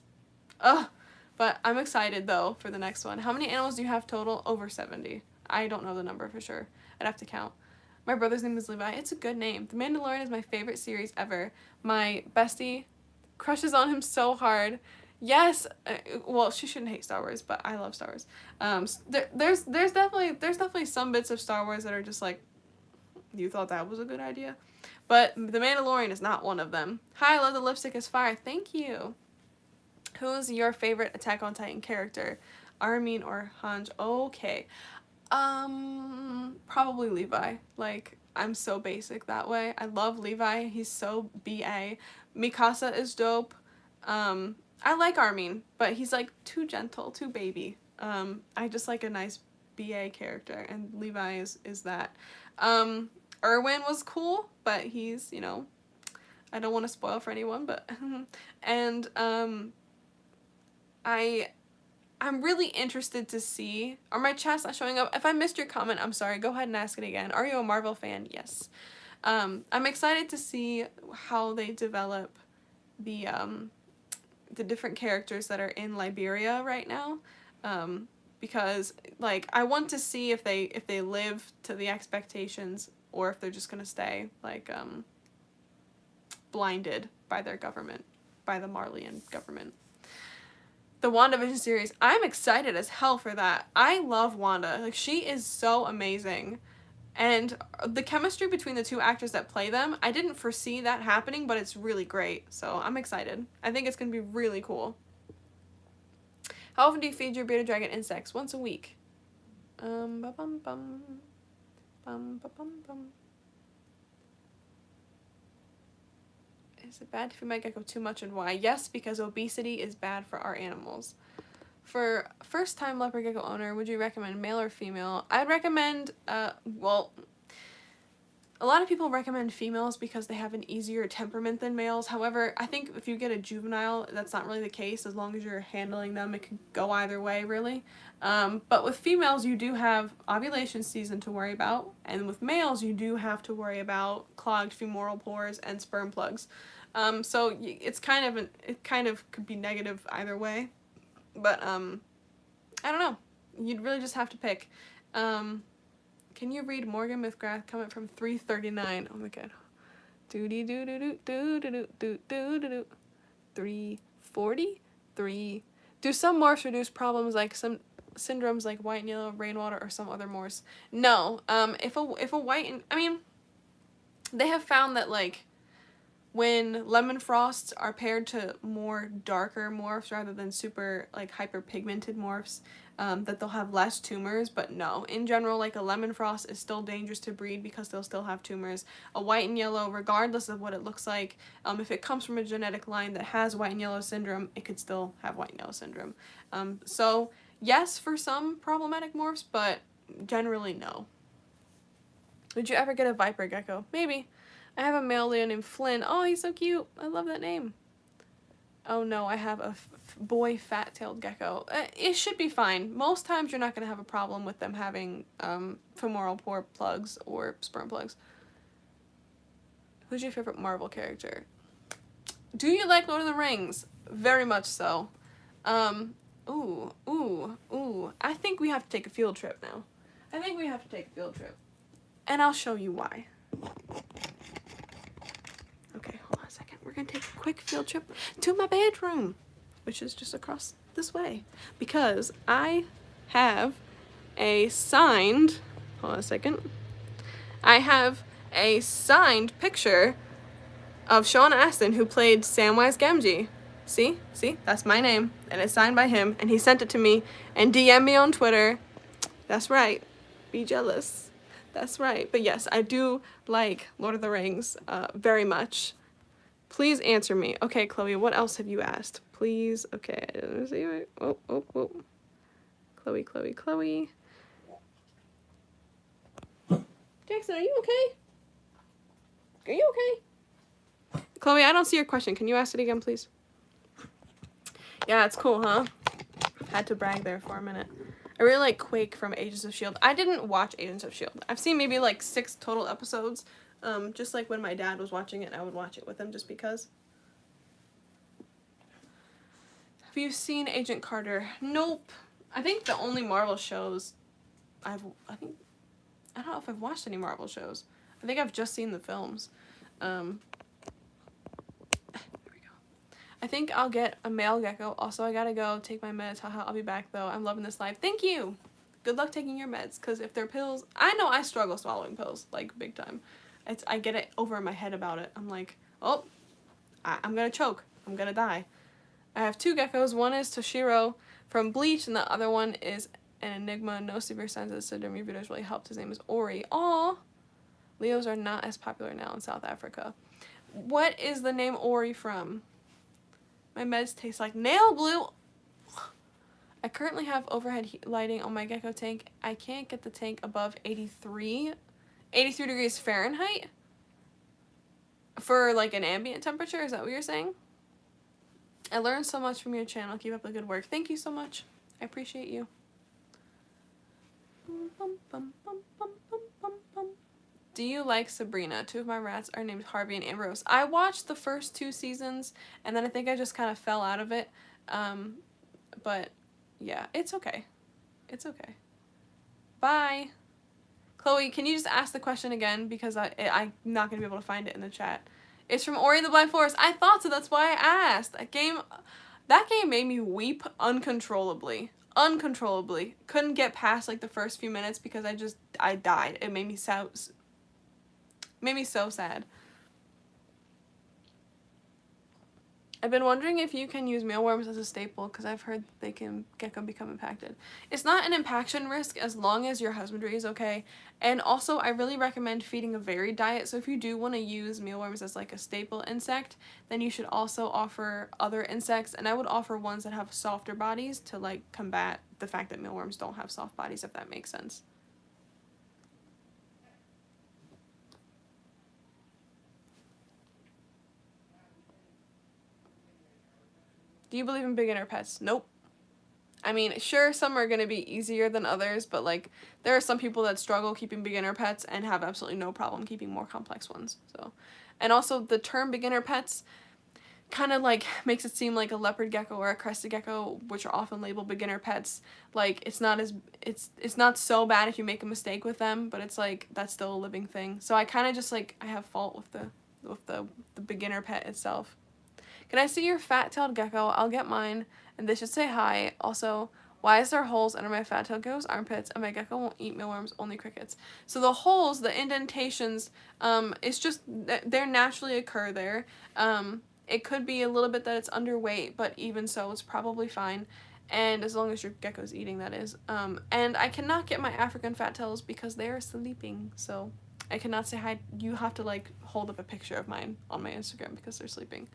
Ugh. But I'm excited, though, for the next one. How many animals do you have total? Over 70. I don't know the number for sure. I'd have to count. My brother's name is Levi. It's a good name. The Mandalorian is my favorite series ever. My bestie crushes on him so hard. Yes, well, she shouldn't hate Star Wars, but I love Star Wars. There's definitely some bits of Star Wars that are just like, you thought that was a good idea? But The Mandalorian is not one of them. Hi, I love the lipstick is fire. Thank you. Who's your favorite Attack on Titan character? Armin or Hange? Okay. Probably Levi. Like, I'm so basic that way. I love Levi. He's so BA. Mikasa is dope. I like Armin, but he's like too gentle, too baby. I just like a nice BA character, and Levi is that. Erwin was cool, but he's, you know, I don't want to spoil for anyone, but and I'm really interested to see. Are my chats not showing up? If I missed your comment, I'm sorry. Go ahead and ask it again. Are you a Marvel fan? Yes. I'm excited to see how they develop the different characters that are in Liberia right now. Because like I want to see if they live to the expectations or if they're just gonna stay like blinded by their government, by the Marleyan government. The WandaVision series, I'm excited as hell for that. I love Wanda. Like, she is so amazing. And the chemistry between the two actors that play them, I didn't foresee that happening, but it's really great. So I'm excited. I think it's going to be really cool. How often do you feed your bearded dragon insects? Once a week. Is it bad to feed my gecko too much and why? Yes, because obesity is bad for our animals. For first-time leopard gecko owner, would you recommend male or female? I'd recommend, well, a lot of people recommend females because they have an easier temperament than males. However, I think if you get a juvenile, that's not really the case. As long as you're handling them, it can go either way, really. But with females, you do have ovulation season to worry about. And with males, you do have to worry about clogged femoral pores and sperm plugs. So it's it kind of could be negative either way. But, I don't know. You'd really just have to pick. Can you read Morgan McGrath comment from 339? Oh my god. Doody doo doo doo doo doo doo doo doo doo. 343. Do some morphs reduce problems like some syndromes like white and yellow rainwater or some other morphs? No. If a white and I mean, they have found that like when lemon frosts are paired to more darker morphs rather than super like hyperpigmented morphs, that they'll have less tumors. But no, in general, like a lemon frost is still dangerous to breed because they'll still have tumors. A white and yellow, regardless of what it looks like, if it comes from a genetic line that has white and yellow syndrome, it could still have white and yellow syndrome. So yes, for some problematic morphs, but generally no. Would you ever get a viper gecko? Maybe. I have a male Leo named Flynn. Oh, he's so cute. I love that name. Oh no, I have a boy fat-tailed gecko. It should be fine. Most times you're not going to have a problem with them having femoral pore plugs or sperm plugs. Who's your favorite Marvel character? Do you like Lord of the Rings? Very much so. Ooh. I think we have to take a field trip now. And I'll show you why. Okay, hold on a second. We're going to take a quick field trip to my bedroom, which is just across this way, because I have a signed, hold on a second, I have a signed picture of Sean Astin, who played Samwise Gamgee. See, that's my name, and it's signed by him, and he sent it to me, and DM me on Twitter. That's right, be jealous. That's right. But yes, I do like Lord of the Rings very much. Please answer me. Okay, Chloe, what else have you asked? Please. Okay, let me see. Oh. Chloe. Jackson, are you okay? Chloe, I don't see your question. Can you ask it again, please? Yeah, it's cool, huh? Had to brag there for a minute. I really like Quake from Agents of S.H.I.E.L.D. I didn't watch Agents of S.H.I.E.L.D. I've seen maybe like 6 total episodes. Just like when my dad was watching it, I would watch it with him just because. Have you seen Agent Carter? Nope. I think the only Marvel shows I don't know if I've watched any Marvel shows. I think I've just seen the films. I think I'll get a male gecko. Also, I gotta go take my meds. Haha, I'll be back though. I'm loving this life. Thank you. Good luck taking your meds, because if they're pills, I know I struggle swallowing pills, like big time. I get it over my head about it. I'm like, oh, I'm gonna choke. I'm gonna die. I have 2 geckos. One is Toshiro from Bleach, and the other one is an Enigma. No severe signs of the syndrome. Your videos really helped. His name is Ori. Aw. Leos are not as popular now in South Africa. What is the name Ori from? My meds taste like nail glue. I currently have overhead lighting on my gecko tank. I can't get the tank above 83 degrees Fahrenheit. For, like, an ambient temperature? Is that what you're saying? I learned so much from your channel. Keep up the good work. Thank you so much. I appreciate you. Do you like Sabrina? Two of my rats are named Harvey and Ambrose. I watched the first 2 seasons, and then I think I just kind of fell out of it. But, yeah, it's okay. It's okay. Bye. Chloe, can you just ask the question again? Because I'm not going to be able to find it in the chat. It's from Ori and the Blind Forest. I thought so. That's why I asked. That game made me weep uncontrollably. Uncontrollably. Couldn't get past, like, the first few minutes because I died. It made me so sad. I've been wondering if you can use mealworms as a staple because I've heard they can become impacted. It's not an impaction risk as long as your husbandry is okay. And also, I really recommend feeding a varied diet. So if you do want to use mealworms as like a staple insect, then you should also offer other insects. And I would offer ones that have softer bodies to like combat the fact that mealworms don't have soft bodies, if that makes sense. Do you believe in beginner pets? Nope. I mean, sure, some are going to be easier than others, but, like, there are some people that struggle keeping beginner pets and have absolutely no problem keeping more complex ones, so. And also, the term beginner pets kind of, like, makes it seem like a leopard gecko or a crested gecko, which are often labeled beginner pets, like, it's not so bad if you make a mistake with them, but it's, like, that's still a living thing. So I kind of just, like, I have fault with the beginner pet itself. Can I see your fat-tailed gecko? I'll get mine. And they should say hi. Also, why is there holes under my fat-tailed gecko's armpits and my gecko won't eat mealworms, only crickets? So the holes, the indentations, it's just, they naturally occur there. It could be a little bit that it's underweight, but even so, it's probably fine. And as long as your gecko's eating, that is. And I cannot get my African fat tails because they are sleeping, so I cannot say hi. You have to, like, hold up a picture of mine on my Instagram because they're sleeping.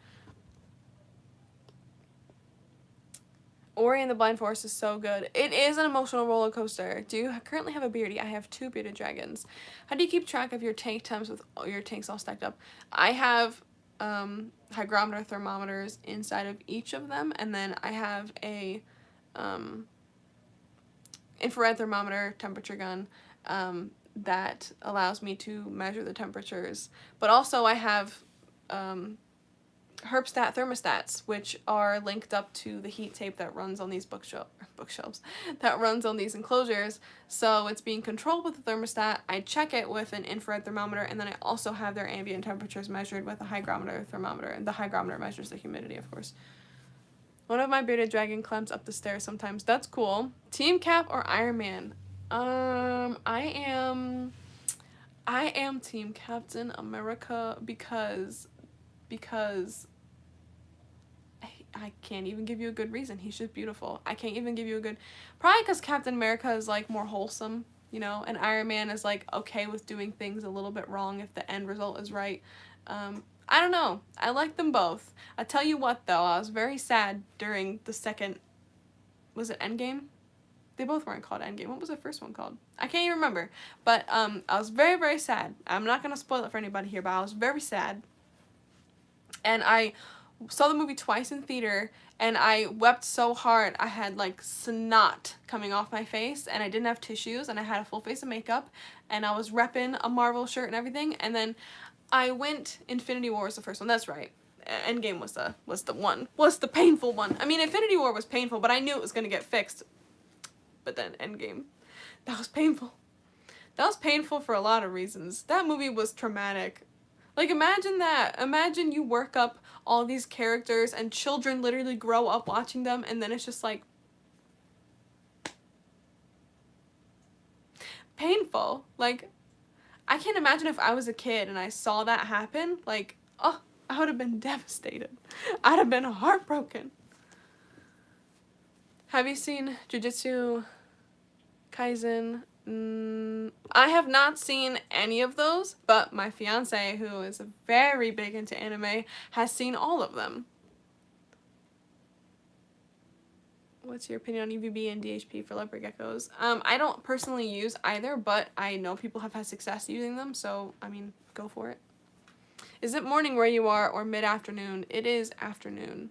Ori and the Blind Forest is so good. It is an emotional roller coaster. Do you currently have a beardy? I have 2 bearded dragons. How do you keep track of your tank temps with all your tanks all stacked up? I have hygrometer thermometers inside of each of them, and then I have a infrared thermometer temperature gun that allows me to measure the temperatures. But also I have Herbstat thermostats, which are linked up to the heat tape that runs on these bookshelves, that runs on these enclosures. So it's being controlled with the thermostat. I check it with an infrared thermometer, and then I also have their ambient temperatures measured with a hygrometer thermometer, and the hygrometer measures the humidity, of course. One of my bearded dragon climbs up the stairs sometimes. That's cool. Team Cap or Iron Man? I am Team Captain America because I can't even give you a good reason. He's just beautiful. I can't even give you a good... Probably because Captain America is, like, more wholesome, you know? And Iron Man is, like, okay with doing things a little bit wrong if the end result is right. I don't know. I like them both. I tell you what, though. I was very sad during the second... Was it Endgame? They both weren't called Endgame. What was the first one called? I can't even remember. But I was very, very sad. I'm not going to spoil it for anybody here, but I was very sad. And I saw the movie twice in theater, and I wept so hard I had, like, snot coming off my face, and I didn't have tissues, and I had a full face of makeup, and I was repping a Marvel shirt and everything, and then I went... Infinity War was the first one, that's right. Endgame was the painful one. I mean, Infinity War was painful, but I knew it was going to get fixed. But then Endgame, that was painful. That was painful for a lot of reasons. That movie was traumatic. Like, imagine that. Imagine you work up all these characters and children literally grow up watching them, and then it's just like... painful. Like, I can't imagine if I was a kid and I saw that happen. Like, oh, I would have been devastated. I'd have been heartbroken. Have you seen Jujutsu Kaisen? I have not seen any of those, but my fiance, who is very big into anime, has seen all of them. What's your opinion on UVB and DHP for leopard geckos? I don't personally use either, but I know people have had success using them, so, I mean, go for it. Is it morning where you are or mid-afternoon? It is afternoon,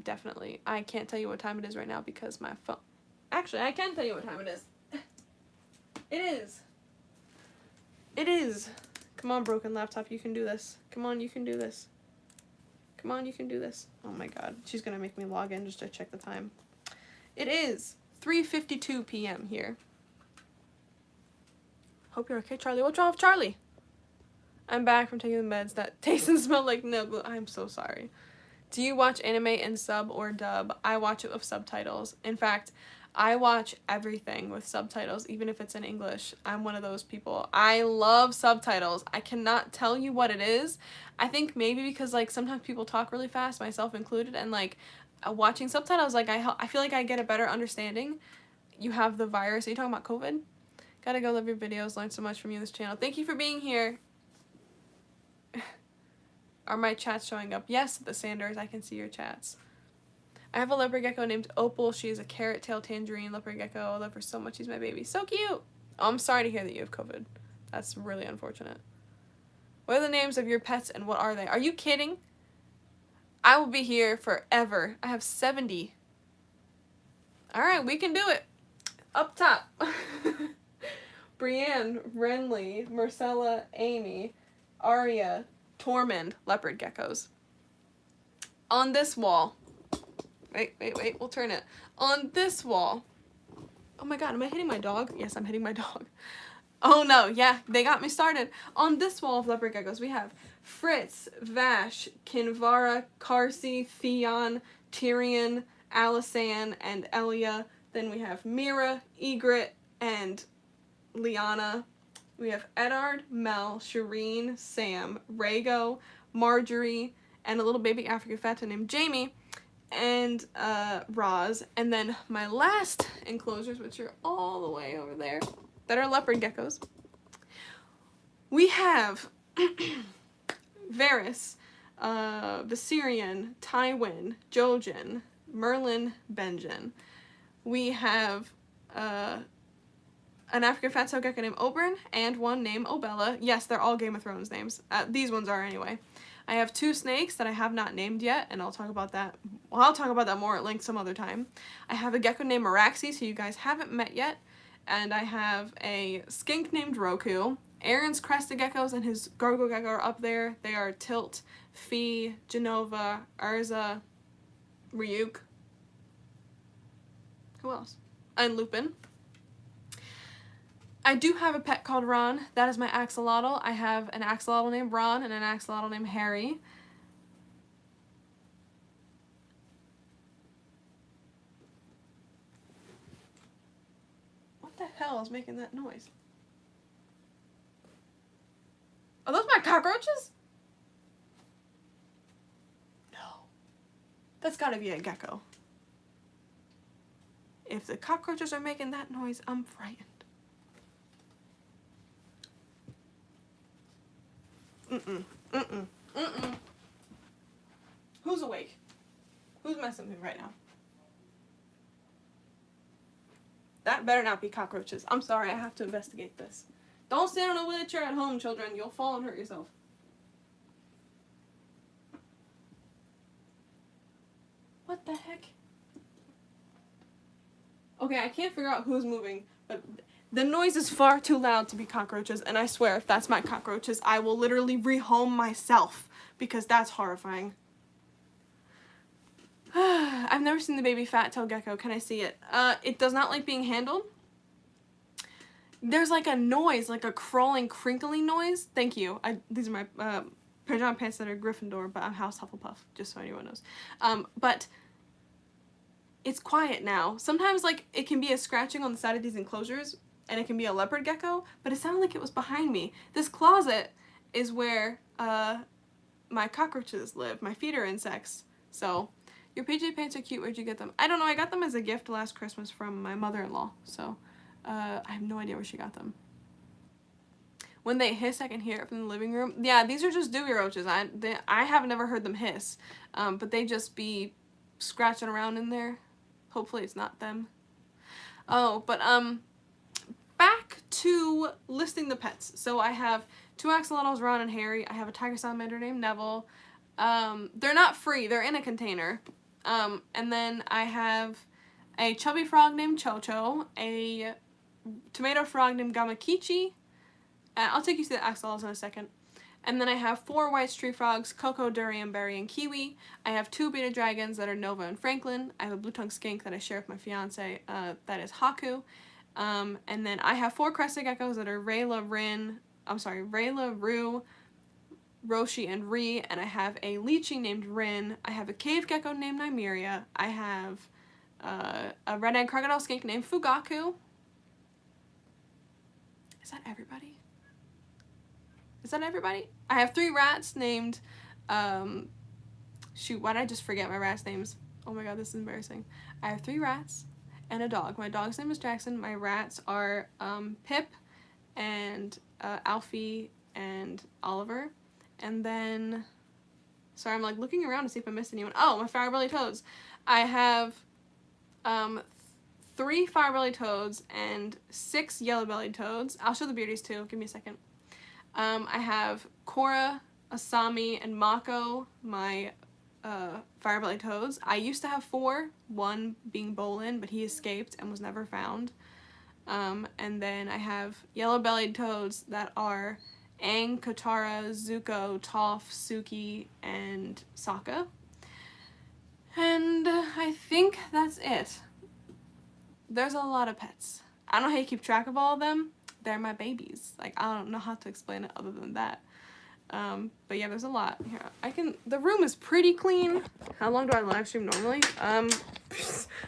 definitely. I can't tell you what time it is right now because my phone... Actually, I can tell you what time it is. It is. It is. Come on, broken laptop, you can do this. Come on, you can do this. Come on, you can do this. Oh my god, she's gonna make me log in just to check the time. It is 3:52 p.m. here. Hope you're okay, Charlie. What's wrong with Charlie? I'm back from taking the meds that taste and smell like no. I'm so sorry. Do you watch anime in sub or dub? I watch it with subtitles. In fact, I watch everything with subtitles, even if it's in English. I'm one of those people. I love subtitles. I cannot tell you what it is. I think maybe because like sometimes people talk really fast, myself included, and like watching subtitles, like I feel like I get a better understanding. You have the virus. Are you talking about COVID? Gotta go love your videos. Learn so much from you on this channel. Thank you for being here. Are my chats showing up? Yes, the Sanders. I can see your chats. I have a leopard gecko named Opal. She is a carrot tail tangerine leopard gecko. I love her so much. She's my baby. So cute. Oh, I'm sorry to hear that you have COVID. That's really unfortunate. What are the names of your pets and what are they? Are you kidding? I will be here forever. I have 70. All right, we can do it. Up top. Brienne, Renly, Marcella, Amy, Aria, Tormund, leopard geckos. On this wall. Wait, we'll turn it. On this wall. Oh my god, am I hitting my dog? Yes, I'm hitting my dog. Oh no, yeah, they got me started. On this wall of leopard geckos, we have Fritz, Vash, Kinvara, Carsey, Theon, Tyrion, Alisan, and Elia. Then we have Mira, Egret, and Lyanna. We have Eddard, Mel, Shireen, Sam, Rhaego, Marjorie, and a little baby African Fata named Jamie, and Roz. And then my last enclosures, which are all the way over there, that are leopard geckos. We have Varys, Viserion, Tywin, Jojen, Merlin, Benjen. We have an African fat-tail gecko named Oberyn and one named Obella. Yes, they're all Game of Thrones names. These ones are anyway. I have 2 snakes that I have not named yet, and I'll talk about that. Well, I'll talk about that more at length some other time. I have a gecko named Meraxes, who you guys haven't met yet, and I have a skink named Roku. Aaron's crested geckos and his gargoyle gecko are up there. They are Tilt, Fee, Genova, Urza, Ryuk. Who else? And Lupin. I do have a pet called Ron. That is my axolotl. I have an axolotl named Ron and an axolotl named Harry. What the hell is making that noise? Are those my cockroaches? No. That's gotta be a gecko. If the cockroaches are making that noise, I'm frightened. Who's awake? Who's messing with me right now? That better not be cockroaches. I'm sorry, I have to investigate this. Don't stand on a wheelchair at home, children. You'll fall and hurt yourself. What the heck? Okay, I can't figure out who's moving, but the noise is far too loud to be cockroaches, and I swear if that's my cockroaches, I will literally rehome myself, because that's horrifying. I've never seen the baby fat-tailed gecko. Can I see it? It does not like being handled. There's like a noise, like a crawling, crinkling noise. Thank you. These are my pajama pants that are Gryffindor, but I'm House Hufflepuff, just so anyone knows. But it's quiet now. Sometimes like it can be a scratching on the side of these enclosures, and it can be a leopard gecko, but it sounded like it was behind me. This closet is where my cockroaches live, my feeder insects. So, your PJ pants are cute. Where'd you get them? I don't know. I got them as a gift last Christmas from my mother-in-law. So, I have no idea where she got them. When they hiss, I can hear it from the living room. Yeah, these are just dewey roaches. I have never heard them hiss, but they just be scratching around in there. Hopefully it's not them. Oh, but back to listing the pets. So I have 2 axolotls, Ron and Harry. I have a tiger salamander named Neville. They're not free. They're in a container. And then I have a chubby frog named Chocho, a tomato frog named Gamakichi. I'll take you to the axolotls in a second. And then I have 4 white tree frogs, Coco, Durian, Berry, and Kiwi. I have 2 beta dragons that are Nova and Franklin. I have a blue-tongued skink that I share with my fiance, that is Haku. And then I have 4 crested geckos that are Rayla, Rue, Roshi, and Ri. And I have a lychee named Rin. I have a cave gecko named Nymeria. I have a red-eyed crocodile skink named Fugaku. Is that everybody? Is that everybody? I have 3 rats named, shoot, why did I just forget my rats' names? Oh my god, this is embarrassing. I have 3 rats and a dog. My dog's name is Jackson. My rats are Pip and Alfie and Oliver. And then, sorry, I'm like looking around to see if I missed anyone. Oh, my fire-bellied toads. I have 3 fire-bellied toads and 6 yellow-bellied toads. I'll show the beauties too. Give me a second. I have Cora, Asami, and Mako, my fire-bellied toads. I used to have 4, 1 being Bolin, but he escaped and was never found. And then I have yellow-bellied toads that are Aang, Katara, Zuko, Toph, Suki, and Sokka. And I think that's it. There's a lot of pets. I don't know how you keep track of all of them. They're my babies. Like, I don't know how to explain it other than that. But yeah, there's a lot. Here, the room is pretty clean. How long do I live stream normally?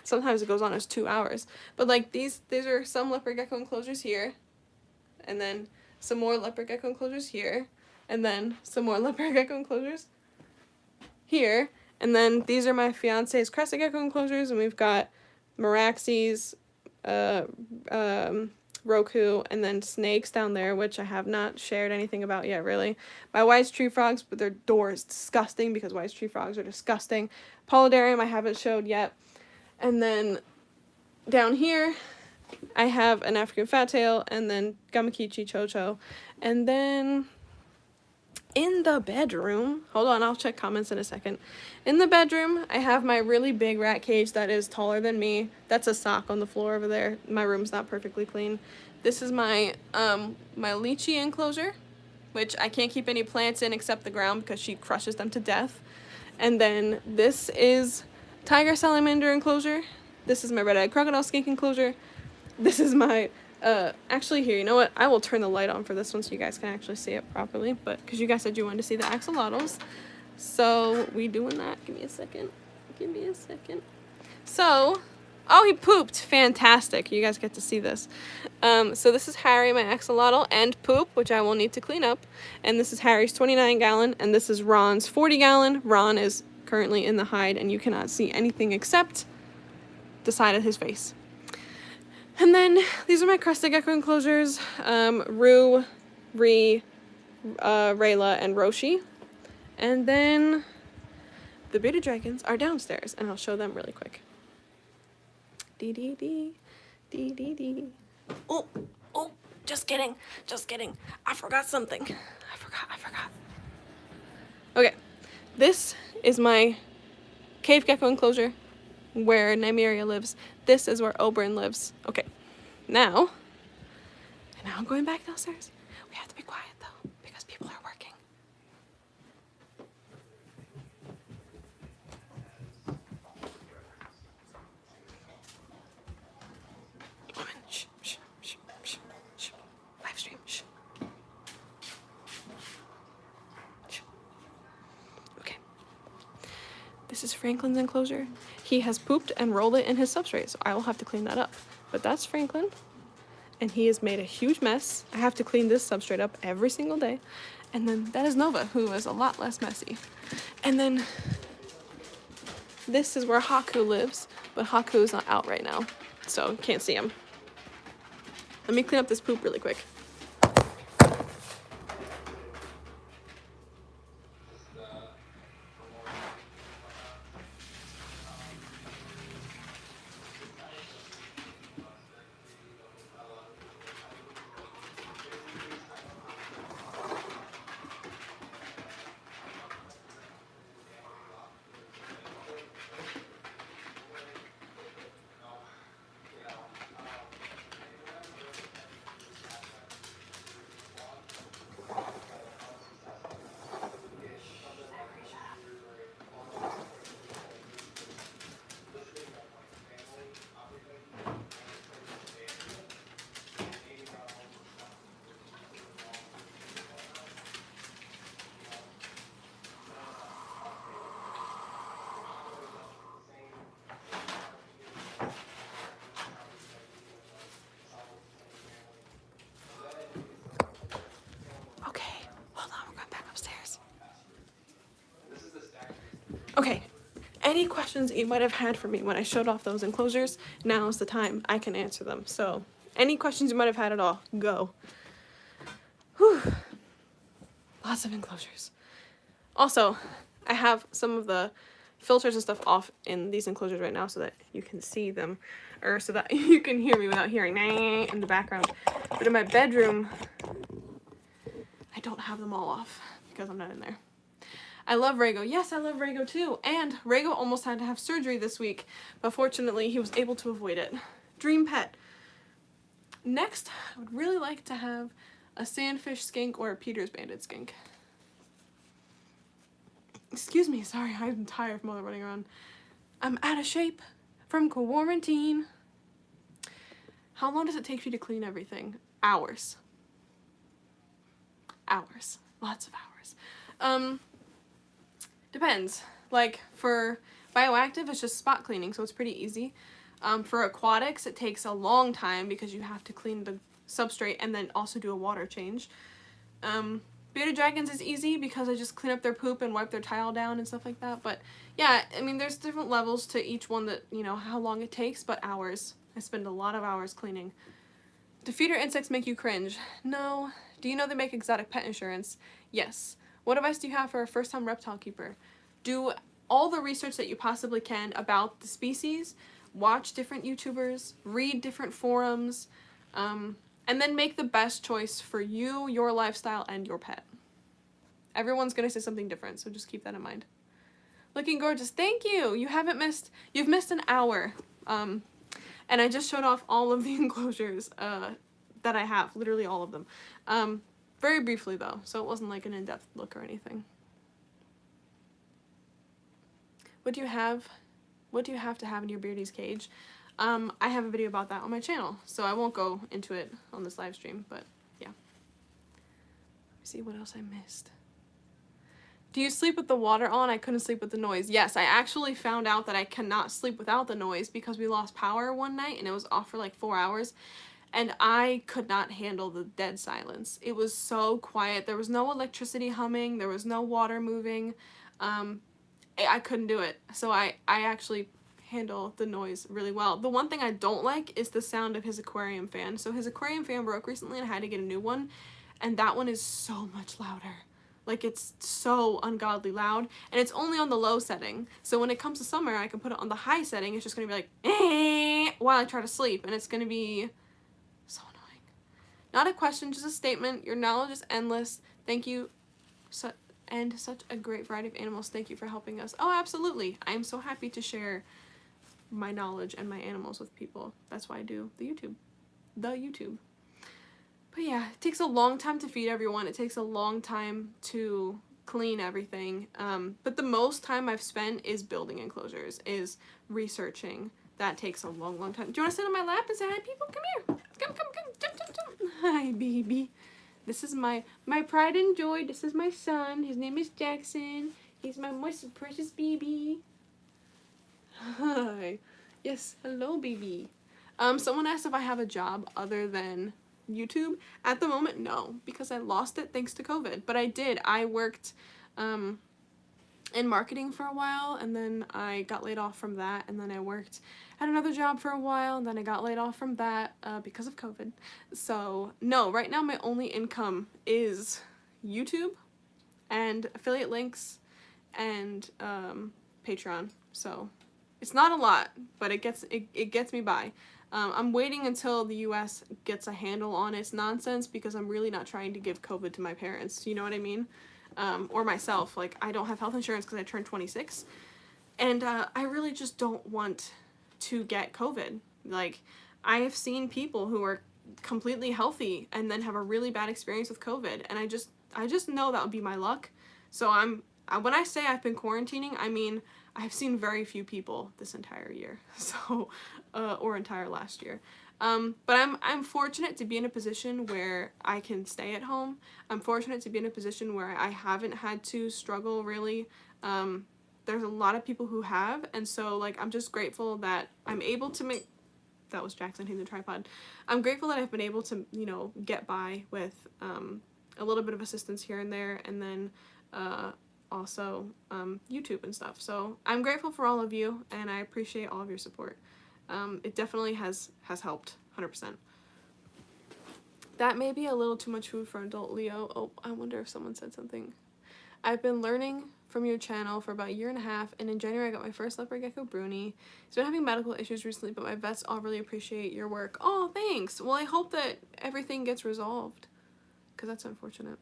Sometimes it goes on as 2 hours. But like these are some leopard gecko enclosures here. And then some more leopard gecko enclosures here. And then some more leopard gecko enclosures here. And then these are my fiance's crested gecko enclosures. And we've got Meraxes, Roku, and then snakes down there, which I have not shared anything about yet, really. My white tree frogs, but their door is disgusting because white tree frogs are disgusting. Polydarium I haven't showed yet. And then down here, I have an African fat tail, and then Gamakichi, Chocho. And then in the bedroom, hold on, I'll check comments in a second. In the bedroom, I have my really big rat cage that is taller than me. That's a sock on the floor over there. My room's not perfectly clean. This is my my lychee enclosure, which I can't keep any plants in except the ground because she crushes them to death. And then this is tiger salamander enclosure. This is my red-eyed crocodile skink enclosure. This is my actually here, you know what? I will turn the light on for this one so you guys can actually see it properly, but because you guys said you wanted to see the axolotls. So we doing that. Give me a second. Give me a second. So, oh, he pooped. Fantastic. You guys get to see this. So this is Harry, my axolotl, and poop, which I will need to clean up. And this is Harry's 29-gallon, and this is Ron's 40-gallon. Ron is currently in the hide, and you cannot see anything except the side of his face. And then these are my crested gecko enclosures, Rue, Ri, Rayla, and Roshi. And then the beta dragons are downstairs, and I'll show them really quick. Dee. Oh, just kidding. I forgot something. I forgot. Okay, this is my cave gecko enclosure where Nymeria lives. This is where Oberyn lives. Okay, now I'm going back downstairs. We have to be quiet though, because people are working. Shh. Live stream, shh. Okay. This is Franklin's enclosure. He has pooped and rolled it in his substrate, so I will have to clean that up. But that's Franklin, and he has made a huge mess. I have to clean this substrate up every single day. And then that is Nova, who is a lot less messy. And then this is where Haku lives, but Haku is not out right now, so can't see him. Let me clean up this poop really quick. any questions you might have had for me when I showed off those enclosures, now is the time I can answer them. So any questions you might have had at all, go. Whew. Lots of enclosures. Also, I have some of the filters and stuff off in these enclosures right now so that you can see them, or so that you can hear me without hearing in the background. But in my bedroom, I don't have them all off because I'm not in there. I love Rago. Yes, I love Rago too. And Rago almost had to have surgery this week, but fortunately he was able to avoid it. Dream pet. Next, I would really like to have a sandfish skink or a Peter's banded skink. Excuse me, sorry, I'm tired from all the running around. I'm out of shape from quarantine. How long does it take you to clean everything? Hours. Hours. Lots of hours. Depends. Like, for bioactive, it's just spot cleaning, so it's pretty easy. For aquatics, it takes a long time because you have to clean the substrate and then also do a water change. Bearded dragons is easy because I just clean up their poop and wipe their tile down and stuff like that. But yeah, I mean, there's different levels to each one that, you know, how long it takes, but hours. I spend a lot of hours cleaning. Do feeder insects make you cringe? No. Do you know they make exotic pet insurance? Yes. What advice do you have for a first-time reptile keeper? Do all the research that you possibly can about the species, watch different YouTubers, read different forums, and then make the best choice for you, your lifestyle, and your pet. Everyone's gonna say something different, so just keep that in mind. Looking gorgeous. Thank you! You've missed an hour. And I just showed off all of the enclosures that I have, literally all of them. Very briefly though, so it wasn't like an in-depth look or anything. What do you have to have in your beardie's cage? I have a video about that on my channel, so I won't go into it on this live stream, but yeah. Let me see what else I missed. Do you sleep with the water on? I couldn't sleep with the noise. Yes, I actually found out that I cannot sleep without the noise because we lost power one night and it was off for like 4 hours. And I could not handle the dead silence. It was so quiet. There was no electricity humming. There was no water moving. I couldn't do it. So I actually handle the noise really well. The one thing I don't like is the sound of his aquarium fan. So his aquarium fan broke recently and I had to get a new one. And that one is so much louder. Like, it's so ungodly loud. And it's only on the low setting. So when it comes to summer, I can put it on the high setting. It's just going to be like, while I try to sleep. And it's going to be so annoying. Not a question, just a statement. Your knowledge is endless. Thank you. And such a great variety of animals. Thank you for helping us. Oh, absolutely. I am so happy to share my knowledge and my animals with people. That's why I do the YouTube. But yeah, it takes a long time to feed everyone. It takes a long time to clean everything. But the most time I've spent is building enclosures, is researching. That takes a long, long time. Do you want to sit on my lap and say hi, people? Come here. Come, jump. Hi, baby. This is my pride and joy. This is my son. His name is Jackson. He's my most precious baby. Hi. Yes, hello, baby. Someone asked if I have a job other than YouTube. At the moment, no, because I lost it thanks to COVID. But I did. I worked in marketing for a while, and then I got laid off from that, and then I worked at another job for a while, and then I got laid off from that because of COVID. So no, right now my only income is YouTube and affiliate links and Patreon. So it's not a lot, but it gets me by. I'm waiting until the US gets a handle on its nonsense because I'm really not trying to give COVID to my parents, you know what I mean? Or myself. Like, I don't have health insurance because I turned 26, and I really just don't want to get COVID. Like, I have seen people who are completely healthy and then have a really bad experience with COVID, and I just know that would be my luck. So when I say I've been quarantining, I mean I've seen very few people this entire year, so or entire last year. But I'm fortunate to be in a position where I can stay at home. I'm fortunate to be in a position where I haven't had to struggle really. There's a lot of people who have, and so like I'm just grateful that I'm able to make. That was Jackson hitting the tripod. I'm grateful that I've been able to, you know, get by with a little bit of assistance here and there, and then also YouTube and stuff. So I'm grateful for all of you, and I appreciate all of your support. It definitely has helped, 100%. That may be a little too much food for adult Leo. Oh, I wonder if someone said something. I've been learning from your channel for about a year and a half, and in January I got my first leopard gecko, Bruni. He's been having medical issues recently, but my vets all really appreciate your work. Oh, thanks! Well, I hope that everything gets resolved, because that's unfortunate.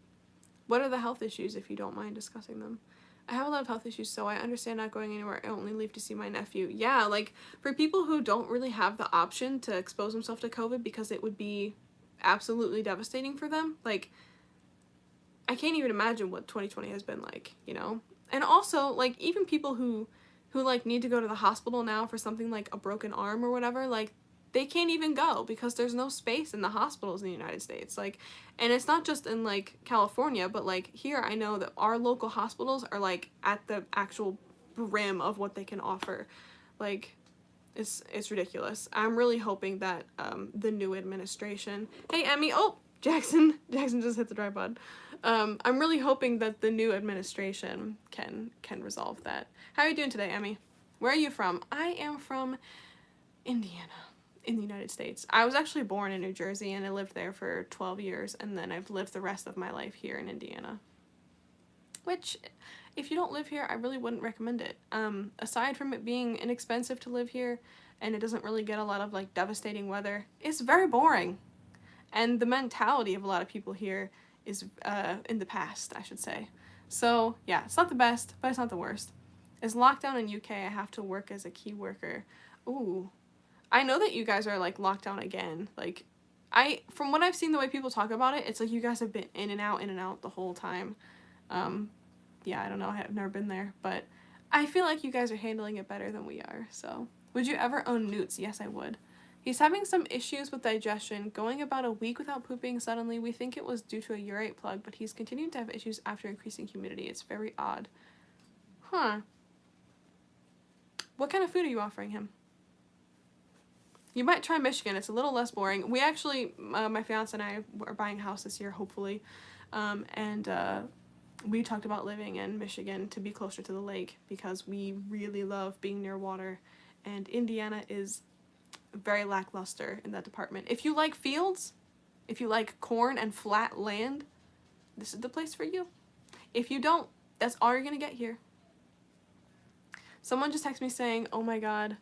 What are the health issues, if you don't mind discussing them? I have a lot of health issues, so I understand not going anywhere. I only leave to see my nephew. Yeah, like, for people who don't really have the option to expose themselves to COVID because it would be absolutely devastating for them, like, I can't even imagine what 2020 has been like, you know? And also, like, even people who like, need to go to the hospital now for something like a broken arm or whatever, like, they can't even go because there's no space in the hospitals in the United States. Like, and it's not just in, like, California, but, like, here I know that our local hospitals are, like, at the actual brim of what they can offer. Like, it's ridiculous. I'm really hoping that the new administration... Hey, Emmy! Oh! Jackson just hit the tripod. I'm really hoping that the new administration can resolve that. How are you doing today, Emmy? Where are you from? I am from Indiana, in the United States. I was actually born in New Jersey, and I lived there for 12 years, and then I've lived the rest of my life here in Indiana. Which, if you don't live here, I really wouldn't recommend it. Aside from it being inexpensive to live here, and it doesn't really get a lot of, like, devastating weather, it's very boring. And the mentality of a lot of people here is in the past, I should say. So, yeah, it's not the best, but it's not the worst. As lockdown in UK, I have to work as a key worker. Ooh. I know that you guys are, like, locked down again. Like, from what I've seen, the way people talk about it, it's like you guys have been in and out the whole time. Yeah, I don't know, I've never been there, but I feel like you guys are handling it better than we are, so. Would you ever own newts? Yes, I would. He's having some issues with digestion, going about a week without pooping suddenly. We think it was due to a urate plug, but he's continuing to have issues after increasing humidity. It's very odd. Huh. What kind of food are you offering him? You might try Michigan. It's a little less boring. We actually, my fiance and I are buying a house this year, hopefully. We talked about living in Michigan to be closer to the lake because we really love being near water. And Indiana is very lackluster in that department. If you like fields, if you like corn and flat land, this is the place for you. If you don't, that's all you're gonna get here. Someone just texted me saying, oh my god,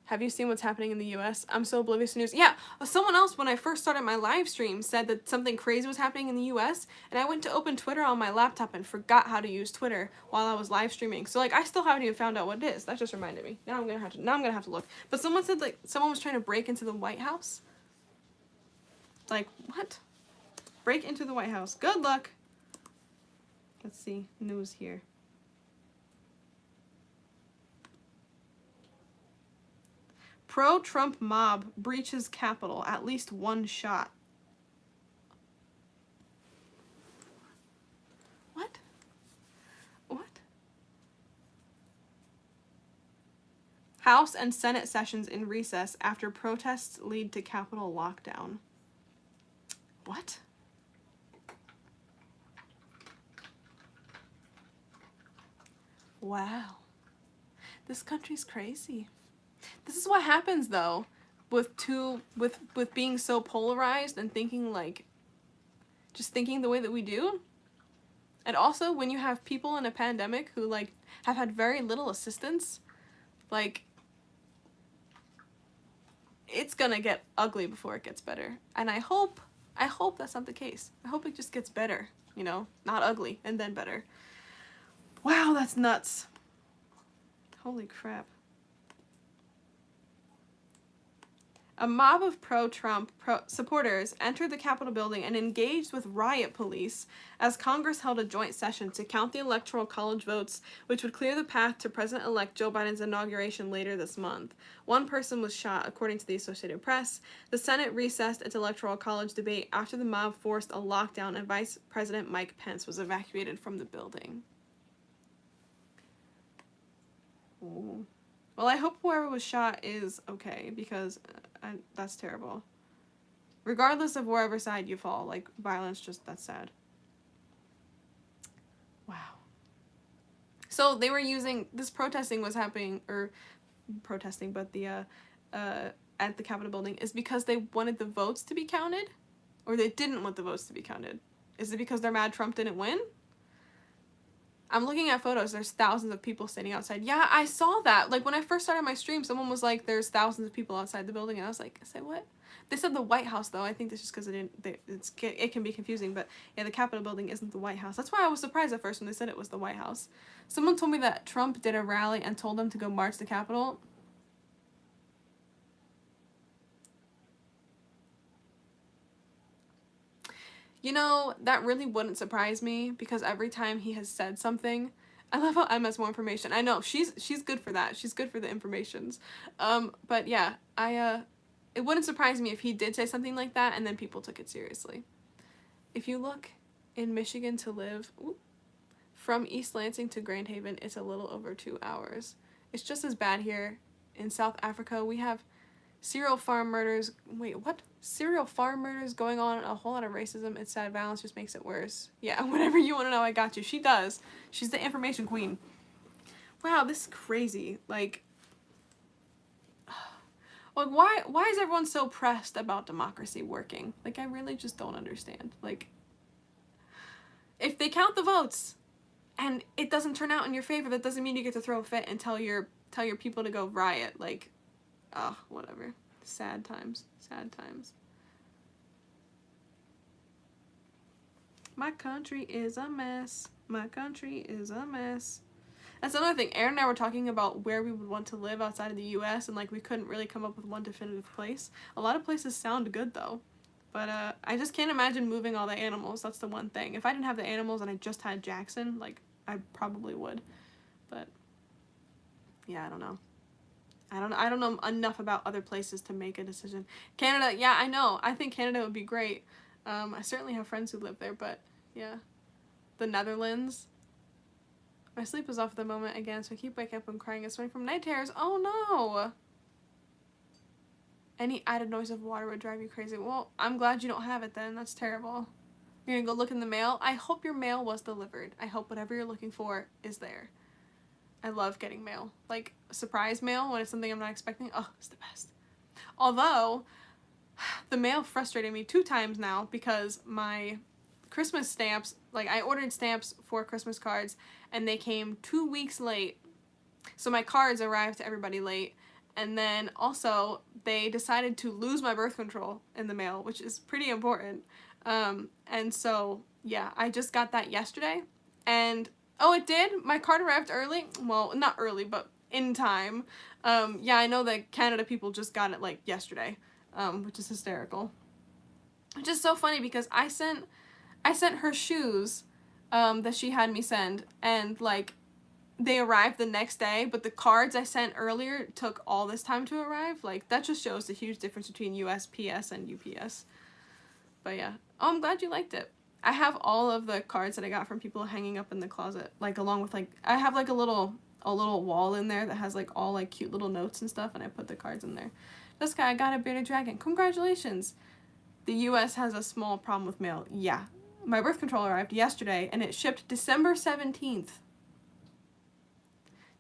have you seen what's happening in the US? I'm so oblivious to news. Yeah, someone else, when I first started my live stream, said that something crazy was happening in the US, and I went to open Twitter on my laptop and forgot how to use Twitter while I was live streaming. So, like, I still haven't even found out what it is. That just reminded me. Now I'm gonna have to look. But someone said, like, someone was trying to break into the White House. Like, what? Break into the White House. Good luck. Let's see. News here. Pro-Trump mob breaches Capitol. At least one shot. What? What? House and Senate sessions in recess after protests lead to Capitol lockdown. What? Wow. This country's crazy. This is what happens, though, with being so polarized and thinking, like, just thinking the way that we do. And also, when you have people in a pandemic who, like, have had very little assistance, like, it's gonna get ugly before it gets better. And I hope that's not the case. I hope it just gets better, you know? Not ugly, and then better. Wow, that's nuts. Holy crap. A mob of pro-Trump supporters entered the Capitol building and engaged with riot police as Congress held a joint session to count the Electoral College votes, which would clear the path to President-elect Joe Biden's inauguration later this month. One person was shot, according to the Associated Press. The Senate recessed its Electoral College debate after the mob forced a lockdown and Vice President Mike Pence was evacuated from the building. Ooh. Well, I hope whoever was shot is okay, because that's terrible. Regardless of wherever side you fall, like, violence, just, that's sad. Wow. So they were using, this protesting was happening, or protesting, but the, at the Capitol building, is because they wanted the votes to be counted, or they didn't want the votes to be counted. Is it because they're mad Trump didn't win? I'm looking at photos, there's thousands of people standing outside. Yeah, I saw that. Like, when I first started my stream, someone was like, there's thousands of people outside the building, and I was like, say what? They said the White House, though. I think that's just because it can be confusing, but yeah, the Capitol building isn't the White House. That's why I was surprised at first when they said it was the White House. Someone told me that Trump did a rally and told them to go march the Capitol. You know, that really wouldn't surprise me, because every time he has said something, I love how Em has more information. I know, she's good for that. She's good for the informations. But yeah, it wouldn't surprise me if he did say something like that and then people took it seriously. If you look in Michigan to live, from East Lansing to Grand Haven, it's a little over 2 hours. It's just as bad here. In South Africa, we have serial farm murders. Wait, what? Serial farm murders going on, a whole lot of racism. It's sad. Violence just makes it worse. Yeah, whatever you want to know, I got you. She does. She's the information queen. Wow, this is crazy. Like why is everyone so pressed about democracy working? Like, I really just don't understand. Like, if they count the votes and it doesn't turn out in your favor, that doesn't mean you get to throw a fit and tell your people to go riot. Like, whatever. Sad times. Sad times. My country is a mess. My country is a mess. That's another thing. Aaron and I were talking about where we would want to live outside of the US, and like we couldn't really come up with one definitive place. A lot of places sound good though. But I just can't imagine moving all the animals. That's the one thing. If I didn't have the animals and I just had Jackson, like, I probably would. But yeah, I don't know. I don't know enough about other places to make a decision. Canada, yeah, I know. I think Canada would be great. I certainly have friends who live there, but yeah. The Netherlands. My sleep is off at the moment again, so I keep waking up and crying and sweating from night terrors. Oh no! Any added noise of water would drive you crazy. Well, I'm glad you don't have it then. That's terrible. You're gonna go look in the mail? I hope your mail was delivered. I hope whatever you're looking for is there. I love getting mail. Like, surprise mail when it's something I'm not expecting. Oh, it's the best. Although, the mail frustrated me 2 times now because my Christmas stamps, like, I ordered stamps for Christmas cards and they came 2 weeks late. So my cards arrived to everybody late. And then also, they decided to lose my birth control in the mail, which is pretty important. And so, yeah, I just got that yesterday. And, oh, it did? My card arrived early? Well, not early, but in time. Yeah, I know that Canada people just got it, like, yesterday, which is hysterical. Which is so funny because I sent her shoes that she had me send, and, like, they arrived the next day, but the cards I sent earlier took all this time to arrive. Like, that just shows the huge difference between USPS and UPS. But yeah. Oh, I'm glad you liked it. I have all of the cards that I got from people hanging up in the closet, like, along with, like, I have, like, a little wall in there that has, like, all, like, cute little notes and stuff, and I put the cards in there. Jessica, I got a bearded dragon. Congratulations! The US has a small problem with mail. Yeah. My birth control arrived yesterday, and it shipped December 17th.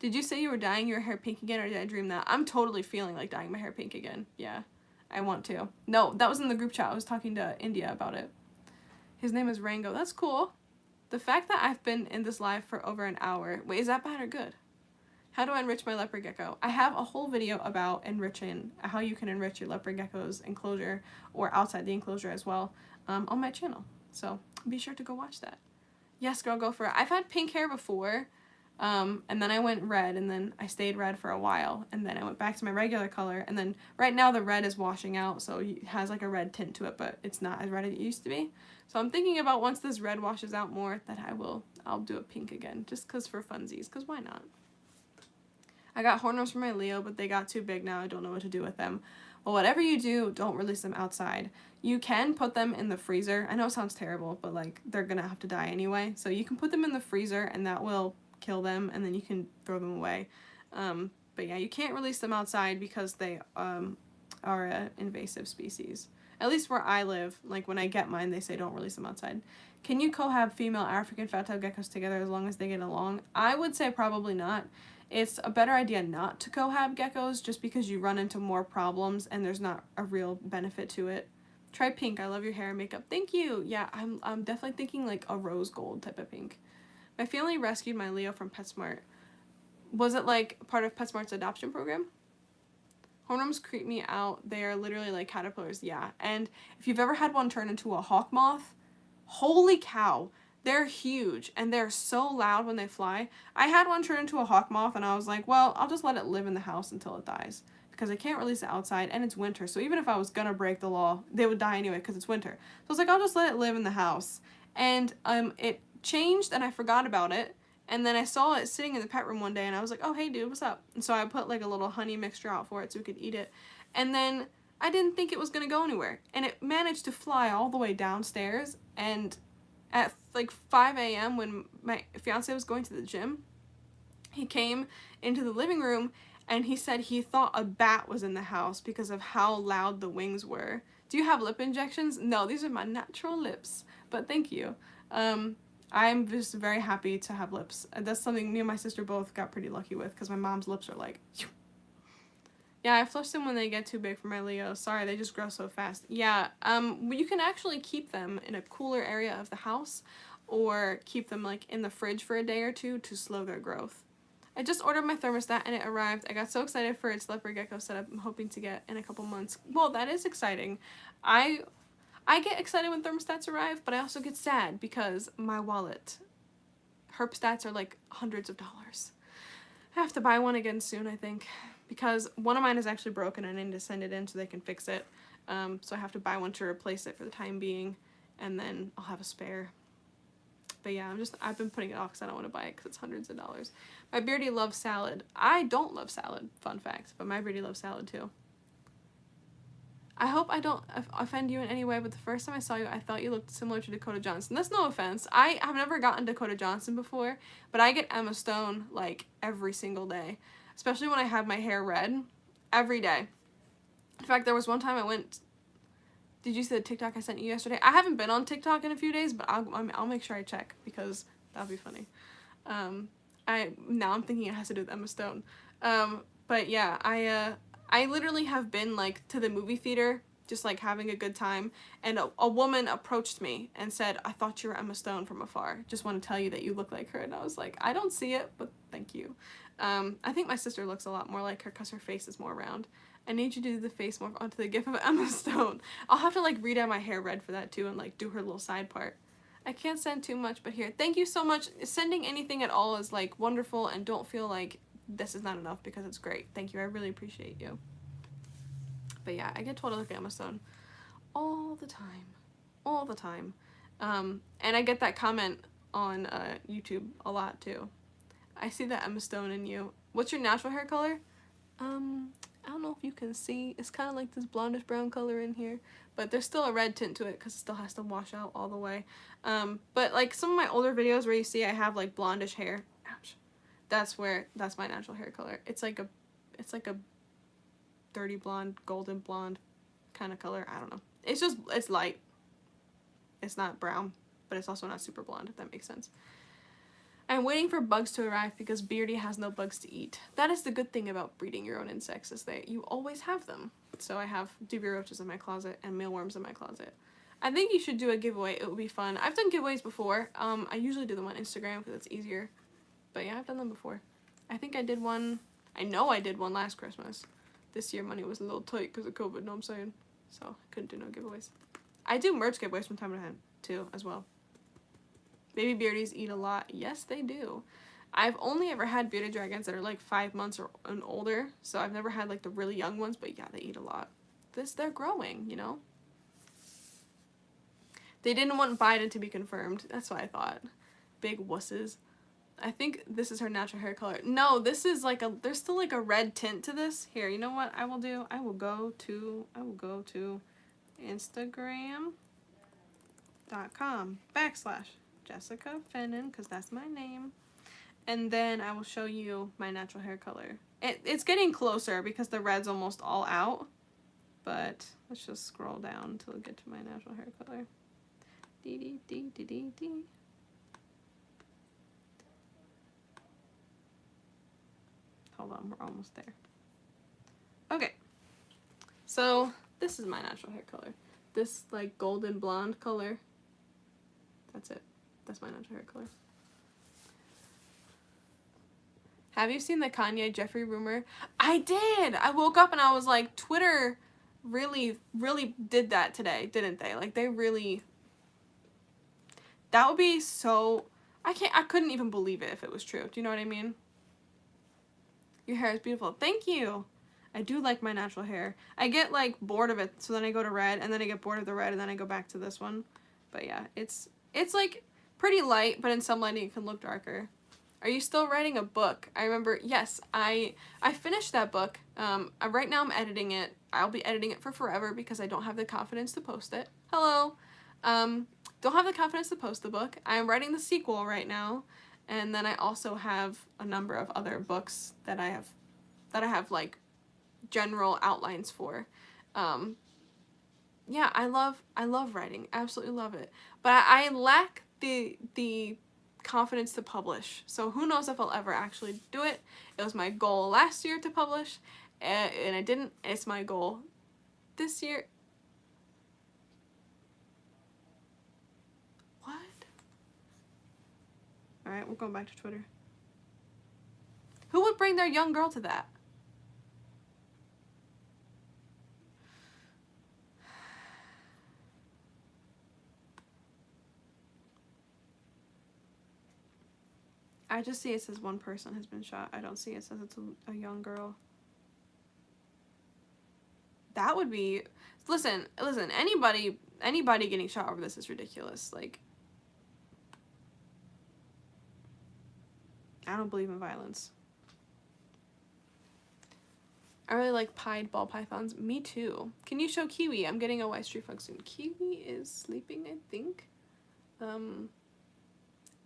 Did you say you were dyeing your hair pink again, or did I dream that? I'm totally feeling like dyeing my hair pink again. Yeah, I want to. No, that was in the group chat. I was talking to India about it. His name is Rango. That's cool. The fact that I've been in this live for over an hour. Wait, is that bad or good? How do I enrich my leopard gecko? I have a whole video about enriching, how you can enrich your leopard gecko's enclosure, or outside the enclosure as well, on my channel. So be sure to go watch that. Yes, girl, go for it. I've had pink hair before. And then I went red, and then I stayed red for a while, and then I went back to my regular color, and then right now the red is washing out, so it has like a red tint to it, but it's not as red as it used to be. So I'm thinking about once this red washes out more, that I'll do a pink again, just cause for funsies, cause why not? I got hornrows for my Leo, but they got too big now. I don't know what to do with them. Well, whatever you do, don't release them outside. You can put them in the freezer. I know it sounds terrible, but like they're gonna have to die anyway. So you can put them in the freezer, and that will kill them, and then you can throw them away. But yeah, you can't release them outside because they are an invasive species. At least where I live, like when I get mine, they say don't release them outside. Can you cohab female African fat-tailed geckos together as long as they get along? I would say probably not. It's a better idea not to cohab geckos just because you run into more problems and there's not a real benefit to it. Try pink. I love your hair and makeup. Thank you. Yeah, I'm definitely thinking like a rose gold type of pink. My family rescued my Leo from PetSmart. Was it like part of PetSmart's adoption program? Hornworms creep me out. They are literally like caterpillars. Yeah. And if you've ever had one turn into a hawk moth, holy cow. They're huge and they're so loud when they fly. I had one turn into a hawk moth and I was like, well, I'll just let it live in the house until it dies because I can't release it outside and it's winter. So even if I was gonna break the law, they would die anyway because it's winter. So I was like, I'll just let it live in the house. And it changed and I forgot about it. And then I saw it sitting in the pet room one day and I was like, oh, hey dude, what's up? And so I put like a little honey mixture out for it so we could eat it. And then I didn't think it was gonna go anywhere. And it managed to fly all the way downstairs, and at like 5 a.m. when my fiance was going to the gym, he came into the living room and he said he thought a bat was in the house because of how loud the wings were. Do you have lip injections? No, these are my natural lips, but thank you. I'm just very happy to have lips. That's something me and my sister both got pretty lucky with because my mom's lips are like... Yeah, I flush them when they get too big for my Leo. Sorry, they just grow so fast. Yeah, you can actually keep them in a cooler area of the house or keep them like in the fridge for a day or two to slow their growth. I just ordered my thermostat and it arrived. I got so excited for its leopard gecko setup I'm hoping to get in a couple months. Well, that is exciting. I get excited when thermostats arrive, but I also get sad because my wallet, Herpstats are like hundreds of dollars. I have to buy one again soon, I think, because one of mine is actually broken and I need to send it in so they can fix it. So I have to buy one to replace it for the time being, and then I'll have a spare. But yeah, I've been putting it off because I don't want to buy it because it's hundreds of dollars. My Beardy loves salad. I don't love salad, fun fact, but my Beardy loves salad too. I hope I don't offend you in any way, but the first time I saw you, I thought you looked similar to Dakota Johnson. That's no offense. I have never gotten Dakota Johnson before, but I get Emma Stone, like, every single day. Especially when I have my hair red. Every day. In fact, there was one time I went... Did you see the TikTok I sent you yesterday? I haven't been on TikTok in a few days, but I'll make sure I check, because that'll be funny. Now I'm thinking it has to do with Emma Stone. But yeah, I literally have been, like, to the movie theater, just, like, having a good time, and a woman approached me and said, I thought you were Emma Stone from afar. Just want to tell you that you look like her. And I was like, I don't see it, but thank you. I think my sister looks a lot more like her because her face is more round. I need you to do the face more onto the gif of Emma Stone. I'll have to, like, re-dye my hair red for that, too, and, like, do her little side part. I can't send too much, but here. Thank you so much. Sending anything at all is, like, wonderful, and don't feel like this is not enough because it's great. Thank you. I really appreciate you. But yeah, I get told I look at Emma Stone all the time. All the time. And I get that comment on YouTube a lot, too. I see that Emma Stone in you. What's your natural hair color? I don't know if you can see. It's kind of like this blondish brown color in here. But there's still a red tint to it because it still has to wash out all the way. But like some of my older videos where you see I have like blondish hair. Ouch. That's my natural hair color. It's like a dirty blonde, golden blonde kind of color. I don't know. It's light. It's not brown, but it's also not super blonde, if that makes sense. I'm waiting for bugs to arrive because Beardy has no bugs to eat. That is the good thing about breeding your own insects, is that you always have them. So I have dubia roaches in my closet and mealworms in my closet. I think you should do a giveaway. It would be fun. I've done giveaways before. I usually do them on Instagram because it's easier. But yeah, I've done them before. I think I did one. I know I did one last Christmas. This year money was a little tight because of COVID, know what I'm saying? So I couldn't do no giveaways. I do merch giveaways from time to time too, as well. Baby beardies eat a lot. Yes, they do. I've only ever had bearded dragons that are like 5 months or and older, so I've never had like the really young ones, but yeah, they eat a lot. They're growing, you know? They didn't want Biden to be confirmed. That's what I thought. Big wusses. I think this is her natural hair color. No, this is like there's still like a red tint to this. Here, you know what I will do? I will go to Instagram.com/Jessica Fennon, because that's my name. And then I will show you my natural hair color. It's getting closer because the red's almost all out. but let's just scroll down until we get to my natural hair color. Dee dee dee dee dee dee. Hold on, we're almost there. Okay, so this is my natural hair color. This like golden blonde color. That's it. That's my natural hair color. Have you seen the Kanye Jeffree rumor? I did! I woke up and I was like, Twitter really did that today, didn't they? Like, they really... That would be so... I couldn't even believe it if it was true. Do you know what I mean? Your hair is beautiful. Thank you! I do like my natural hair. I get, like, bored of it, so then I go to red, and then I get bored of the red, and then I go back to this one. But yeah, it's like, pretty light, but in some lighting it can look darker. Are you still writing a book? I remember, yes, I finished that book. Right now I'm editing it. I'll be editing it for forever because I don't have the confidence to post it. Hello! Don't have the confidence to post the book. I am writing the sequel right now, and then I also have a number of other books that I have like general outlines for. Yeah, I love writing. Absolutely love it. But I lack the confidence to publish. So who knows if I'll ever actually do it. It was my goal last year to publish, and I didn't. It's my goal this year. What? Alright, we're going back to Twitter. Who would bring their young girl to that? I just see it says one person has been shot. I don't see it says it's a young girl. That would be... Listen, anybody getting shot over this is ridiculous. Like, I don't believe in violence. I really like pied ball pythons. Me too. Can you show Kiwi? I'm getting a white street flag soon. Kiwi is sleeping, I think.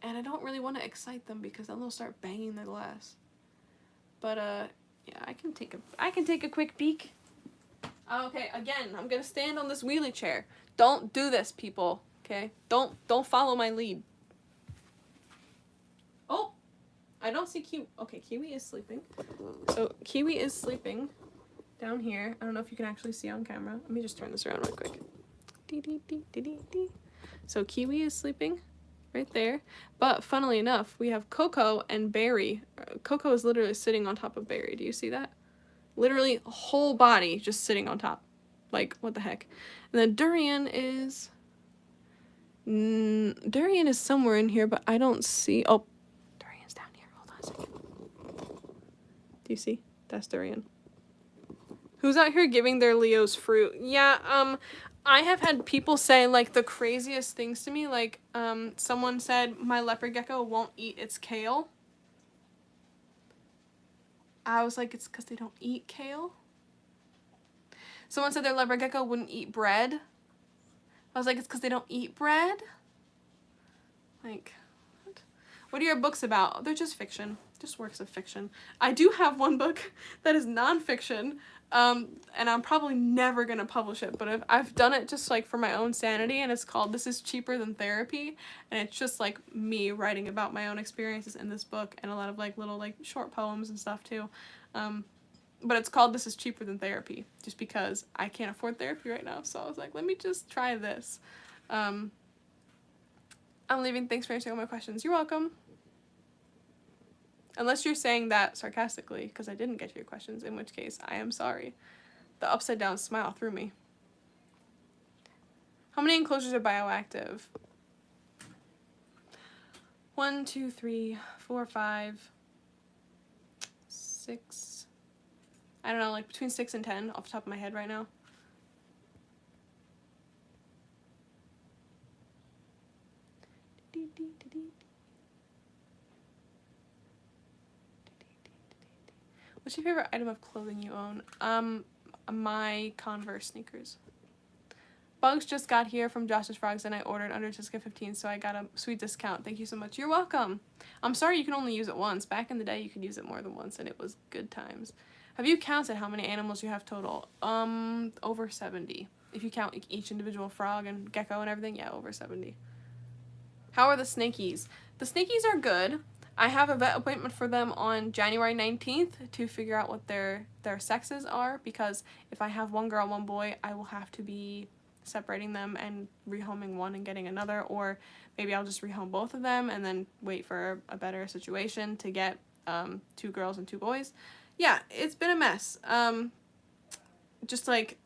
And I don't really want to excite them because then they'll start banging the glass. But yeah, I can take a quick peek. Okay, again, I'm gonna stand on this wheelie chair. Don't do this, people. Okay, don't follow my lead. Oh, I don't see Kiwi. Okay, Kiwi is sleeping. So Kiwi is sleeping down here. I don't know if you can actually see on camera. Let me just turn this around real quick. Dee dee dee dee dee dee. So Kiwi is sleeping right there. But funnily enough, we have Coco and Barry. Coco is literally sitting on top of Barry. Do you see that? Literally whole body just sitting on top. Like, what the heck? And then Durian is somewhere in here, but I don't see. Oh, Durian's down here. Hold on a second. Do you see? That's Durian. Who's out here giving their Leos fruit? Yeah, I have had people say, like, the craziest things to me. Like, someone said my leopard gecko won't eat its kale. I was like, it's because they don't eat kale. Someone said their leopard gecko wouldn't eat bread. I was like, it's because they don't eat bread? Like, what are your books about? They're just fiction. Just works of fiction. I do have one book that is nonfiction, and I'm probably never going to publish it, but I've done it just, like, for my own sanity, and it's called This Is Cheaper Than Therapy, and it's just, like, me writing about my own experiences in this book, and a lot of, like, little, like, short poems and stuff, too. But it's called This Is Cheaper Than Therapy, just because I can't afford therapy right now, so I was like, let me just try this. I'm leaving. Thanks for answering all my questions. You're welcome. Unless you're saying that sarcastically, because I didn't get to your questions, in which case, I am sorry. The upside down smile threw me. How many enclosures are bioactive? 1, 2, 3, 4, 5, 6. I don't know, like between 6 and 10 off the top of my head right now. What's your favorite item of clothing you own? My Converse sneakers. Bugs just got here from Josh's Frogs and I ordered under Jessica 15, so I got a sweet discount. Thank you so much. You're welcome. I'm sorry you can only use it once. Back in the day, you could use it more than once, and it was good times. Have you counted how many animals you have total? Over 70. If you count each individual frog and gecko and everything, yeah, over 70. How are the snakies? The snakies are good. I have a vet appointment for them on January 19th to figure out what their sexes are, because if I have one girl, one boy, I will have to be separating them and rehoming one and getting another, or maybe I'll just rehome both of them and then wait for a better situation to get 2 girls and 2 boys. Yeah, it's been a mess. Just like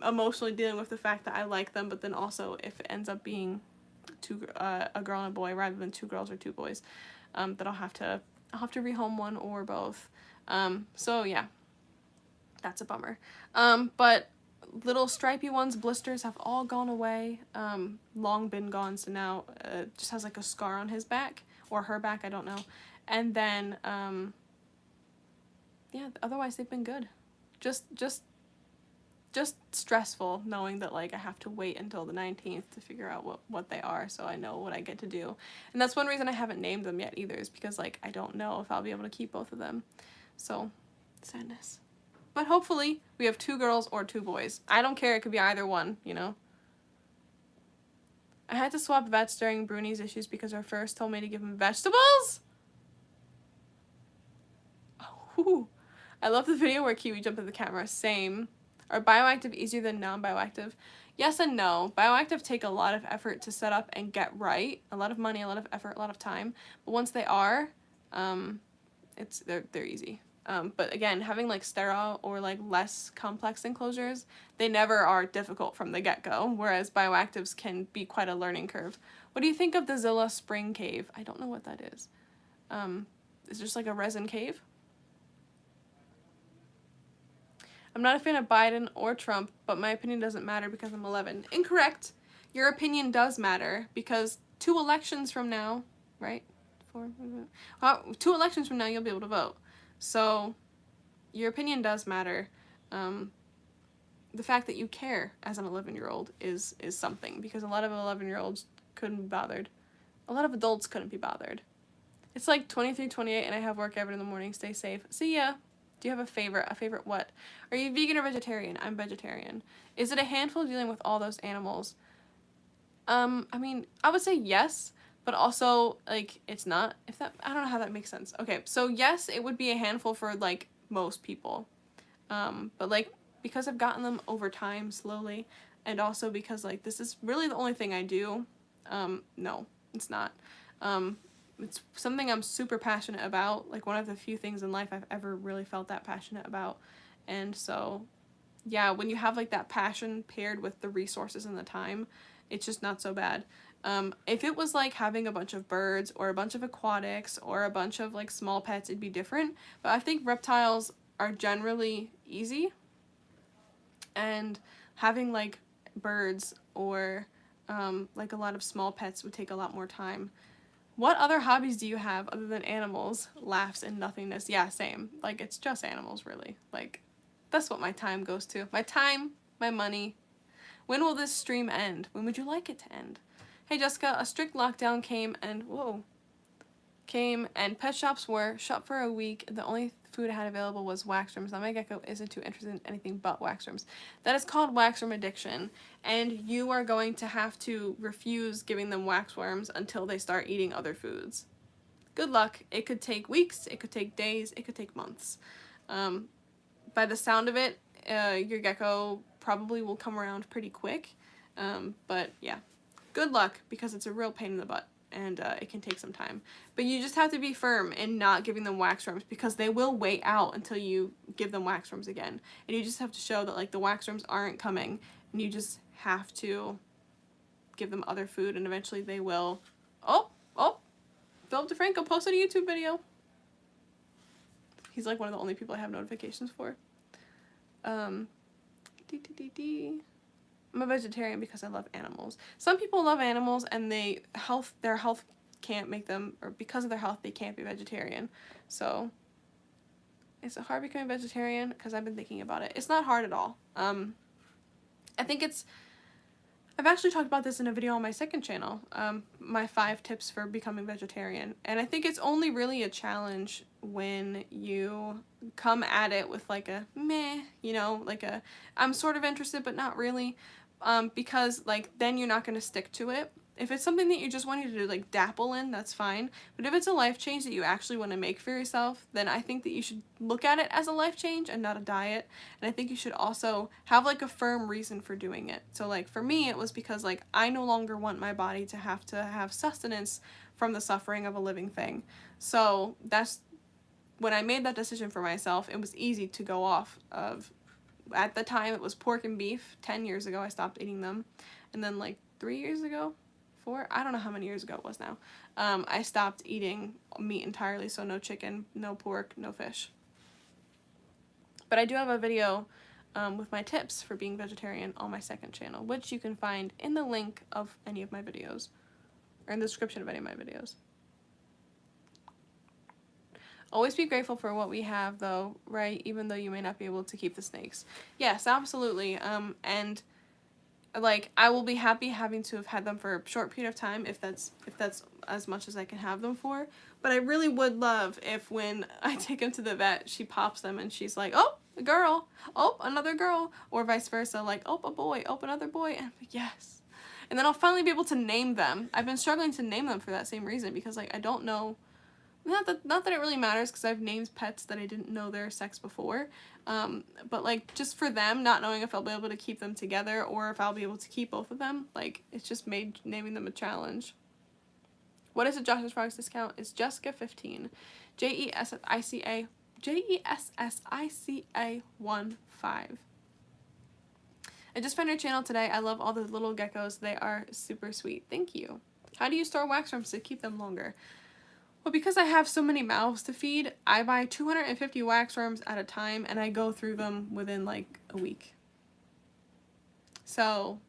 emotionally dealing with the fact that I like them, but then also if it ends up being a girl and a boy rather than 2 girls or 2 boys, that I'll have to rehome one or both. So yeah, that's a bummer. But little stripy ones, blisters, have all gone away. Long been gone, so now just has like a scar on his back or her back, I don't know. And then yeah, otherwise they've been good. Just stressful knowing that like I have to wait until the 19th to figure out what they are, so I know what I get to do. And that's one reason I haven't named them yet either, is because like I don't know if I'll be able to keep both of them. So sadness. But hopefully we have 2 girls or 2 boys. I don't care, it could be either one, you know. I had to swap vets during Bruni's issues because our first told me to give him vegetables. Ooh. I love the video where Kiwi jumped at the camera. Same. Are bioactive easier than non-bioactive? Yes and no. Bioactive take a lot of effort to set up and get right. A lot of money, a lot of effort, a lot of time. But once they are, they're easy. But again, having like sterile or like less complex enclosures, they never are difficult from the get-go, whereas bioactives can be quite a learning curve. What do you think of the Zilla Spring Cave? I don't know what that is. It's just like a resin cave. I'm not a fan of Biden or Trump, but my opinion doesn't matter because I'm 11. Incorrect. Your opinion does matter because 2 elections from now, right? 2 elections from now, you'll be able to vote. So your opinion does matter. The fact that you care as an 11-year-old is something, because a lot of 11-year-olds couldn't be bothered. A lot of adults couldn't be bothered. It's like 23, 28, and I have work every in the morning. Stay safe. See ya. Do you have a favorite? A favorite what? Are you vegan or vegetarian? I'm vegetarian. Is it a handful dealing with all those animals? I mean, I would say yes, but also, like, it's not. I don't know how that makes sense. Okay, so yes, it would be a handful for, like, most people. But, like, because I've gotten them over time, slowly, and also because, like, this is really the only thing I do, no, it's not. It's something I'm super passionate about, like one of the few things in life I've ever really felt that passionate about. And so, yeah, when you have like that passion paired with the resources and the time, it's just not so bad. If it was like having a bunch of birds or a bunch of aquatics or a bunch of like small pets, it'd be different. But I think reptiles are generally easy, and having like birds or like a lot of small pets would take a lot more time. What other hobbies do you have other than animals? Laughs and nothingness. Yeah, same. Like, it's just animals, really. Like, that's what my time goes to. My time, my money. When will this stream end? When would you like it to end? Hey, Jessica, a strict lockdown came and pet shops were shut for a week. The only food I had available was waxworms. Now my gecko isn't too interested in anything but waxworms. That is called waxworm addiction, and you are going to have to refuse giving them waxworms until they start eating other foods. Good luck. It could take weeks, it could take days, it could take months. By the sound of it, your gecko probably will come around pretty quick, but yeah. Good luck, because it's a real pain in the butt. And it can take some time. But you just have to be firm in not giving them waxworms, because they will wait out until you give them waxworms again. And you just have to show that like the waxworms aren't coming, and you just have to give them other food, and eventually they will. Oh, Philip DeFranco posted a YouTube video. He's like one of the only people I have notifications for. I'm a vegetarian because I love animals. Some people love animals and their health can't make them, or because of their health, they can't be vegetarian. So, is it hard becoming vegetarian? Because I've been thinking about it. It's not hard at all. I think I've actually talked about this in a video on my second channel, my 5 tips for becoming vegetarian. And I think it's only really a challenge when you come at it with like a meh, you know, like a I'm sort of interested but not really, because like then you're not going to stick to it. If it's something that you just wanted to like dabble in, that's fine. But if it's a life change that you actually want to make for yourself, then I think that you should look at it as a life change and not a diet. And I think you should also have like a firm reason for doing it. So like for me, it was because like I no longer want my body to have sustenance from the suffering of a living thing. So that's when I made that decision for myself, it was easy to go off of, at the time it was pork and beef. 10 years ago I stopped eating them. And then like 3 years ago, 4, I don't know how many years ago it was now, I stopped eating meat entirely, so no chicken, no pork, no fish. But I do have a video with my tips for being vegetarian on my second channel, which you can find in the link of any of my videos, or in the description of any of my videos. Always be grateful for what we have, though, right? Even though you may not be able to keep the snakes. Yes, absolutely. And like I will be happy having to have had them for a short period of time if that's as much as I can have them for. But I really would love if when I take him to the vet, she pops them and she's like, oh, a girl, oh, another girl, or vice versa, like, oh, a boy, oh, another boy, and I'm like, yes. And then I'll finally be able to name them. I've been struggling to name them for that same reason, because like I don't know. Not that it really matters, because I've named pets that I didn't know their sex before, but like just for them, not knowing if I'll be able to keep them together or if I'll be able to keep both of them, like it's just made naming them a challenge. What is a Josh's Frogs discount? It's Jessica15, JESSICA 15. I just found your channel today. I love all the little geckos. They are super sweet. Thank you. How do you store wax worms to keep them longer? Well, because I have so many mouths to feed, I buy 250 wax worms at a time, and I go through them within like a week. So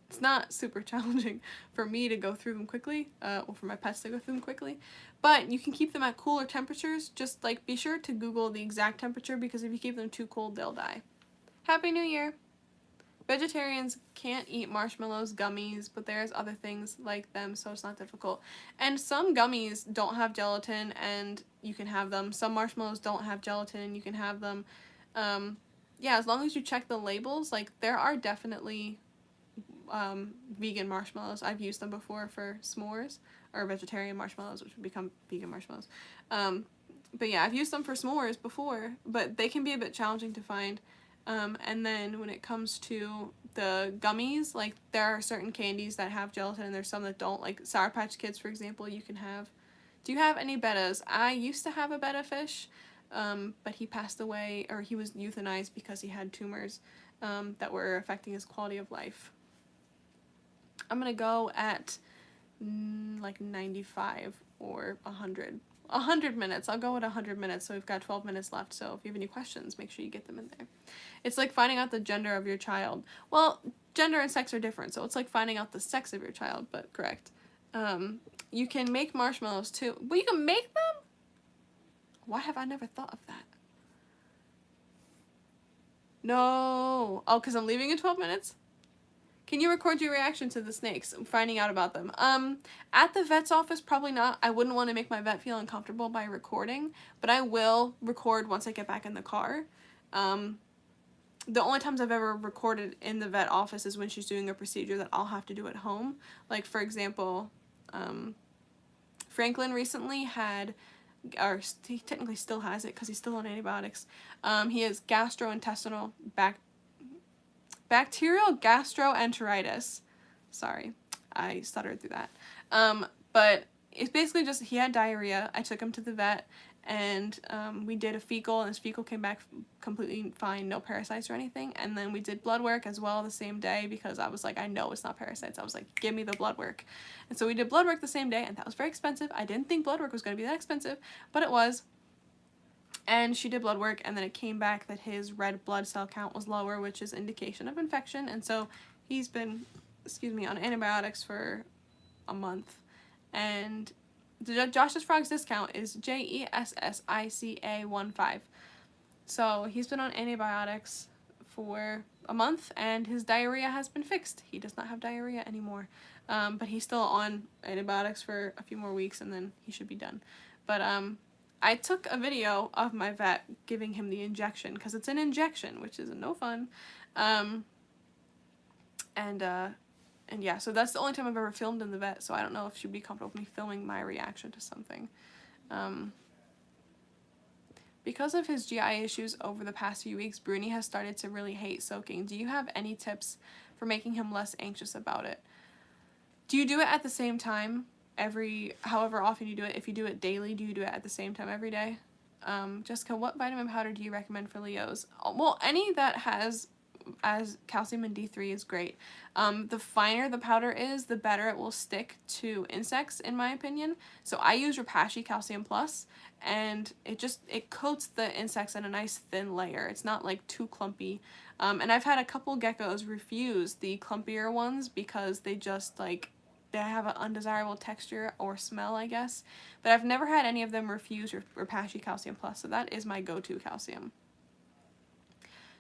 it's not super challenging for me to go through them quickly, or for my pets to go through them quickly. But you can keep them at cooler temperatures. Just like be sure to Google the exact temperature, because if you keep them too cold, they'll die. Happy New Year! Vegetarians can't eat marshmallows, gummies, but there's other things like them, so it's not difficult. And some gummies don't have gelatin, and you can have them. Some marshmallows don't have gelatin, and you can have them. Yeah, as long as you check the labels, like there are definitely vegan marshmallows. I've used them before for s'mores, or vegetarian marshmallows, which would become vegan marshmallows. But yeah, I've used them for s'mores before, but they can be a bit challenging to find. And then when it comes to the gummies, like there are certain candies that have gelatin and there's some that don't, like Sour Patch Kids, for example, you can have. Do you have any bettas? I used to have a betta fish, but he passed away, or he was euthanized because he had tumors that were affecting his quality of life. I'm gonna go at like 95 or 100. 100 minutes. I'll go at 100 minutes, so we've got 12 minutes left, so if you have any questions, make sure you get them in there. It's like finding out the gender of your child. Well, gender and sex are different, so it's like finding out the sex of your child, but correct. You can make marshmallows too. Well, you can make them? Why have I never thought of that? No. Oh, because I'm leaving in 12 minutes? Can you record your reaction to the snakes? I'm finding out about them. At the vet's office, probably not. I wouldn't want to make my vet feel uncomfortable by recording, but I will record once I get back in the car. The only times I've ever recorded in the vet office is when she's doing a procedure that I'll have to do at home. Like, for example, Franklin recently had, or he technically still has it because he's still on antibiotics. He has gastrointestinal bacterial gastroenteritis. Sorry, I stuttered through that. But it's basically just, he had diarrhea. I took him to the vet, and we did a fecal, and his fecal came back completely fine, no parasites or anything. And then we did blood work as well the same day, because I was like, I know it's not parasites. I was like, give me the blood work. And so we did blood work the same day, and that was very expensive. I didn't think blood work was going to be that expensive, but it was. And she did blood work, and then it came back that his red blood cell count was lower, which is indication of infection. And so he's been, on antibiotics for a month. And the Josh's Frogs discount is JESSICA15. So he's been on antibiotics for a month, and his diarrhea has been fixed. He does not have diarrhea anymore, but he's still on antibiotics for a few more weeks, and then he should be done. But I took a video of my vet giving him the injection, because it's an injection, which is no fun. And yeah, so that's the only time I've ever filmed in the vet, so I don't know if she'd be comfortable with me filming my reaction to something. Because of his GI issues over the past few weeks, Bruni has started to really hate soaking. Do you have any tips for making him less anxious about it? Do you do it at the same time however often you do it? If you do it daily, do you do it at the same time every day? Jessica, what vitamin powder do you recommend for Leos? Well, any that has as calcium and D3 is great. The finer the powder is, the better it will stick to insects, in my opinion. So I use Repashy Calcium Plus, and it coats the insects in a nice thin layer. It's not like too clumpy. And I've had a couple geckos refuse the clumpier ones because they just like, they have an undesirable texture or smell, I guess. But I've never had any of them refuse Repashy Calcium Plus, so that is my go-to calcium.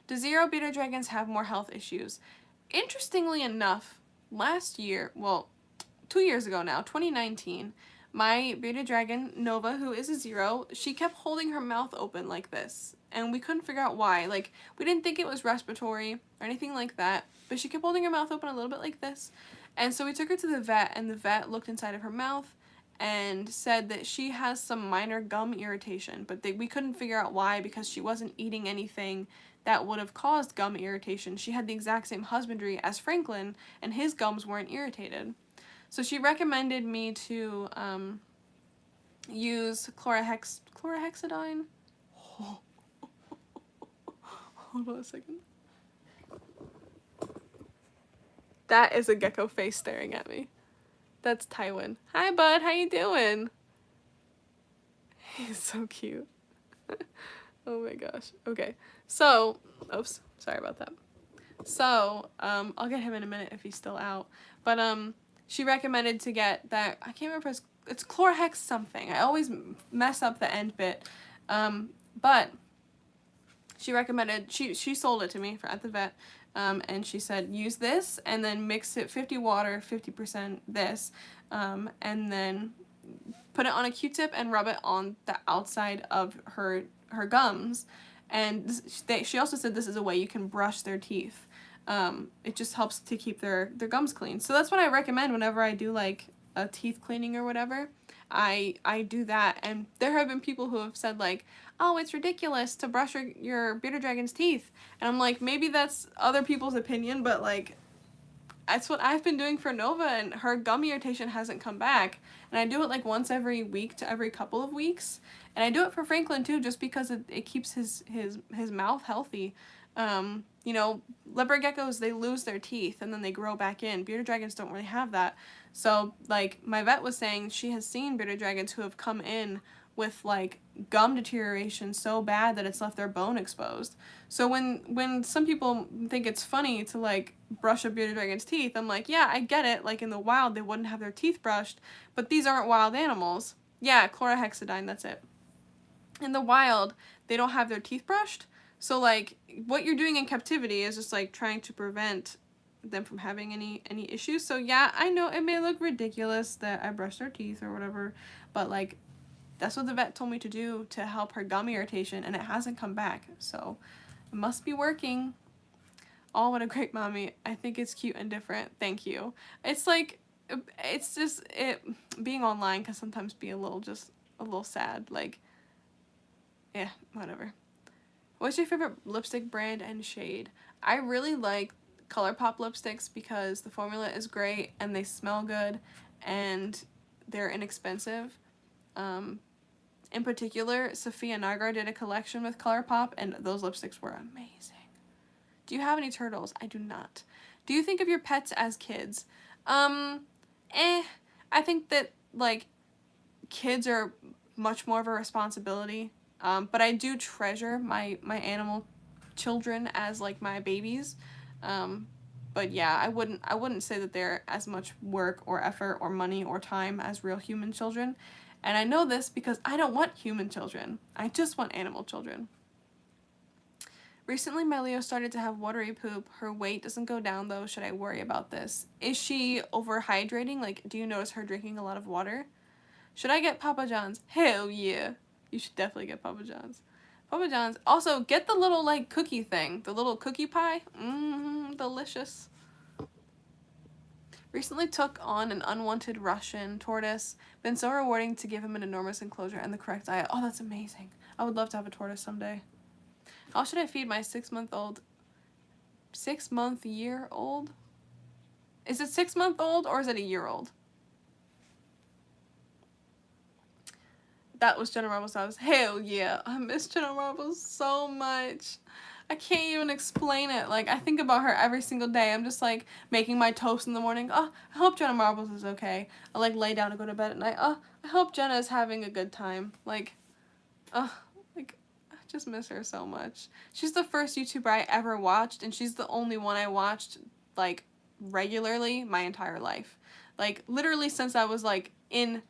Do Zero Bearded Dragons have more health issues? Interestingly enough, last year, well, 2 years ago now, 2019, my bearded dragon, Nova, who is a Zero, she kept holding her mouth open like this. And we couldn't figure out why. Like, we didn't think it was respiratory or anything like that, but she kept holding her mouth open a little bit like this. And so we took her to the vet, and the vet looked inside of her mouth and said that she has some minor gum irritation, but we couldn't figure out why, because she wasn't eating anything that would have caused gum irritation. She had the exact same husbandry as Franklin, and his gums weren't irritated. So she recommended me to use chlorhexidine. Oh. Hold on a second. That is a gecko face staring at me. That's Tywin. Hi, bud. How you doing? He's so cute. Oh my gosh. Okay. So, oops. Sorry about that. So, I'll get him in a minute if he's still out. But, she recommended to get that, I can't remember, it's Chlorhex something. I always mess up the end bit. But she recommended, she sold it to me at the vet. And she said, use this and then mix it 50 water, 50% this, and then put it on a Q-tip and rub it on the outside of her gums. And she also said this is a way you can brush their teeth. It just helps to keep their gums clean. So that's what I recommend whenever I do like a teeth cleaning or whatever. I do that, and there have been people who have said like, oh, it's ridiculous to brush your bearded dragon's teeth. And I'm like, maybe that's other people's opinion, but like, that's what I've been doing for Nova, and her gum irritation hasn't come back. And I do it like once every week to every couple of weeks. And I do it for Franklin too, just because it keeps his mouth healthy. You know, leopard geckos, they lose their teeth and then they grow back in. Bearded dragons don't really have that. So, like, my vet was saying she has seen bearded dragons who have come in with, like, gum deterioration so bad that it's left their bone exposed. So when some people think it's funny to, like, brush a bearded dragon's teeth, I'm like, yeah, I get it. Like, in the wild, they wouldn't have their teeth brushed, but these aren't wild animals. Yeah, chlorhexidine, that's it. In the wild, they don't have their teeth brushed. So, like, what you're doing in captivity is just, like, trying to prevent them from having any issues. So, yeah, I know it may look ridiculous that I brush their teeth or whatever, but, like, that's what the vet told me to do to help her gum irritation, and it hasn't come back. So, it must be working. Oh, what a great mommy. I think it's cute and different. Thank you. It's, like, it's just, being online can sometimes be a little sad. Like, yeah, whatever. What's your favorite lipstick brand and shade? I really like ColourPop lipsticks because the formula is great and they smell good and they're inexpensive. In particular, Sophia Nagar did a collection with ColourPop and those lipsticks were amazing. Do you have any turtles? I do not. Do you think of your pets as kids? I think that, like, kids are much more of a responsibility. But I do treasure my animal children as, like, my babies. But yeah, I wouldn't say that they're as much work or effort or money or time as real human children. And I know this because I don't want human children. I just want animal children. Recently, my Leo started to have watery poop. Her weight doesn't go down, though. Should I worry about this? Is she overhydrating? Like, do you notice her drinking a lot of water? Should I get Papa John's? Hell yeah. You should definitely get Papa John's. Papa John's. Also, get the little, like, cookie thing. The little cookie pie. Delicious. Recently took on an unwanted Russian tortoise. Been so rewarding to give him an enormous enclosure and the correct diet. Oh, that's amazing. I would love to have a tortoise someday. How should I feed my 6-month-old? 6-month-year-old? Is it 6-month-old or is it a year-old? That was Jenna Marbles' house. Hell yeah. I miss Jenna Marbles so much. I can't even explain it. Like, I think about her every single day. I'm just, like, making my toast in the morning. Oh, I hope Jenna Marbles is okay. I, like, lay down to go to bed at night. Oh, I hope Jenna is having a good time. Like, I just miss her so much. She's the first YouTuber I ever watched, and she's the only one I watched, like, regularly my entire life. Like, literally since I was, like, literally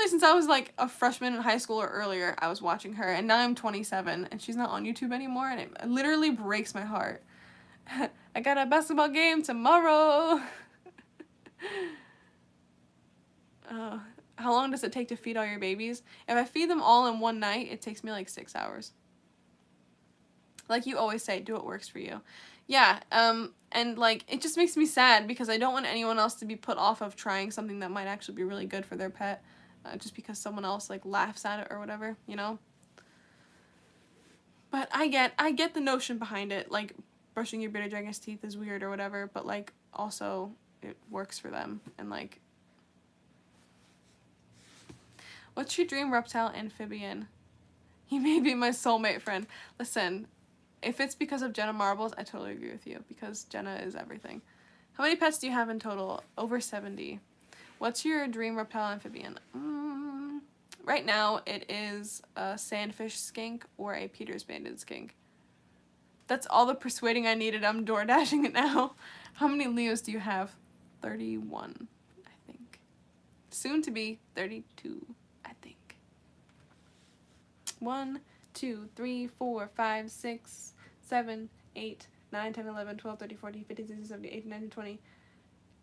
since I was, like, a freshman in high school or earlier, I was watching her, and now I'm 27, and she's not on YouTube anymore, and it literally breaks my heart. I got a basketball game tomorrow! How long does it take to feed all your babies? If I feed them all in one night, it takes me, like, 6 hours. Like you always say, do what works for you. Yeah, and, like, it just makes me sad because I don't want anyone else to be put off of trying something that might actually be really good for their pet, just because someone else, like, laughs at it or whatever, you know? But I get the notion behind it, like, brushing your bearded dragon's teeth is weird or whatever, but, like, also, it works for them, and, like... What's your dream reptile amphibian? He may be my soulmate friend. Listen, if it's because of Jenna Marbles, I totally agree with you, because Jenna is everything. How many pets do you have in total? Over 70. What's your dream reptile amphibian? Right now, it is a sandfish skink or a Peter's banded skink. That's all the persuading I needed. I'm door dashing it now. How many Leos do you have? 31, I think. Soon to be 32. 1, 2, 3, 4, 5, 6, 7, 8, 9, 10, 11, 12, 13, 14, 15, 16, 17, 18, 19, 20,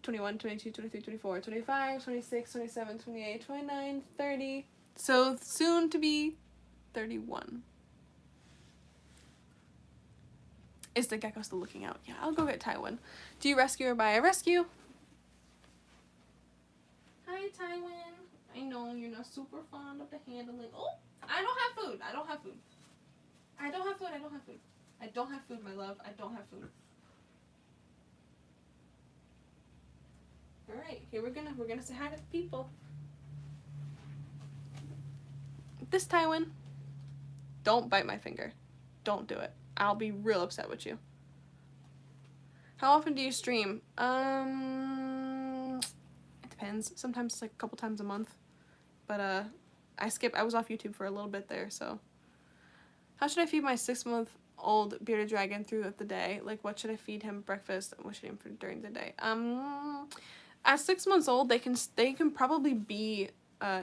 21, 22, 23, 24, 25, 26, 27, 28, 29, 30. So soon to be 31. Is the gecko still looking out? Yeah, I'll go get Tywin. Do you rescue or buy a rescue? Hi, Tywin. I know you're not super fond of the handling. Oh, I don't have food. I don't have food. I don't have food. I don't have food. I don't have food, my love. I don't have food. All right, here we're gonna say hi to the people. This Tywin, don't bite my finger. Don't do it. I'll be real upset with you. How often do you stream? It depends. Sometimes it's like a couple times a month. But I was off YouTube for a little bit there, so. How should I feed my 6-month-old bearded dragon throughout the day? Like, what should I feed him breakfast and what should I feed him during the day? At 6 months old, they can probably be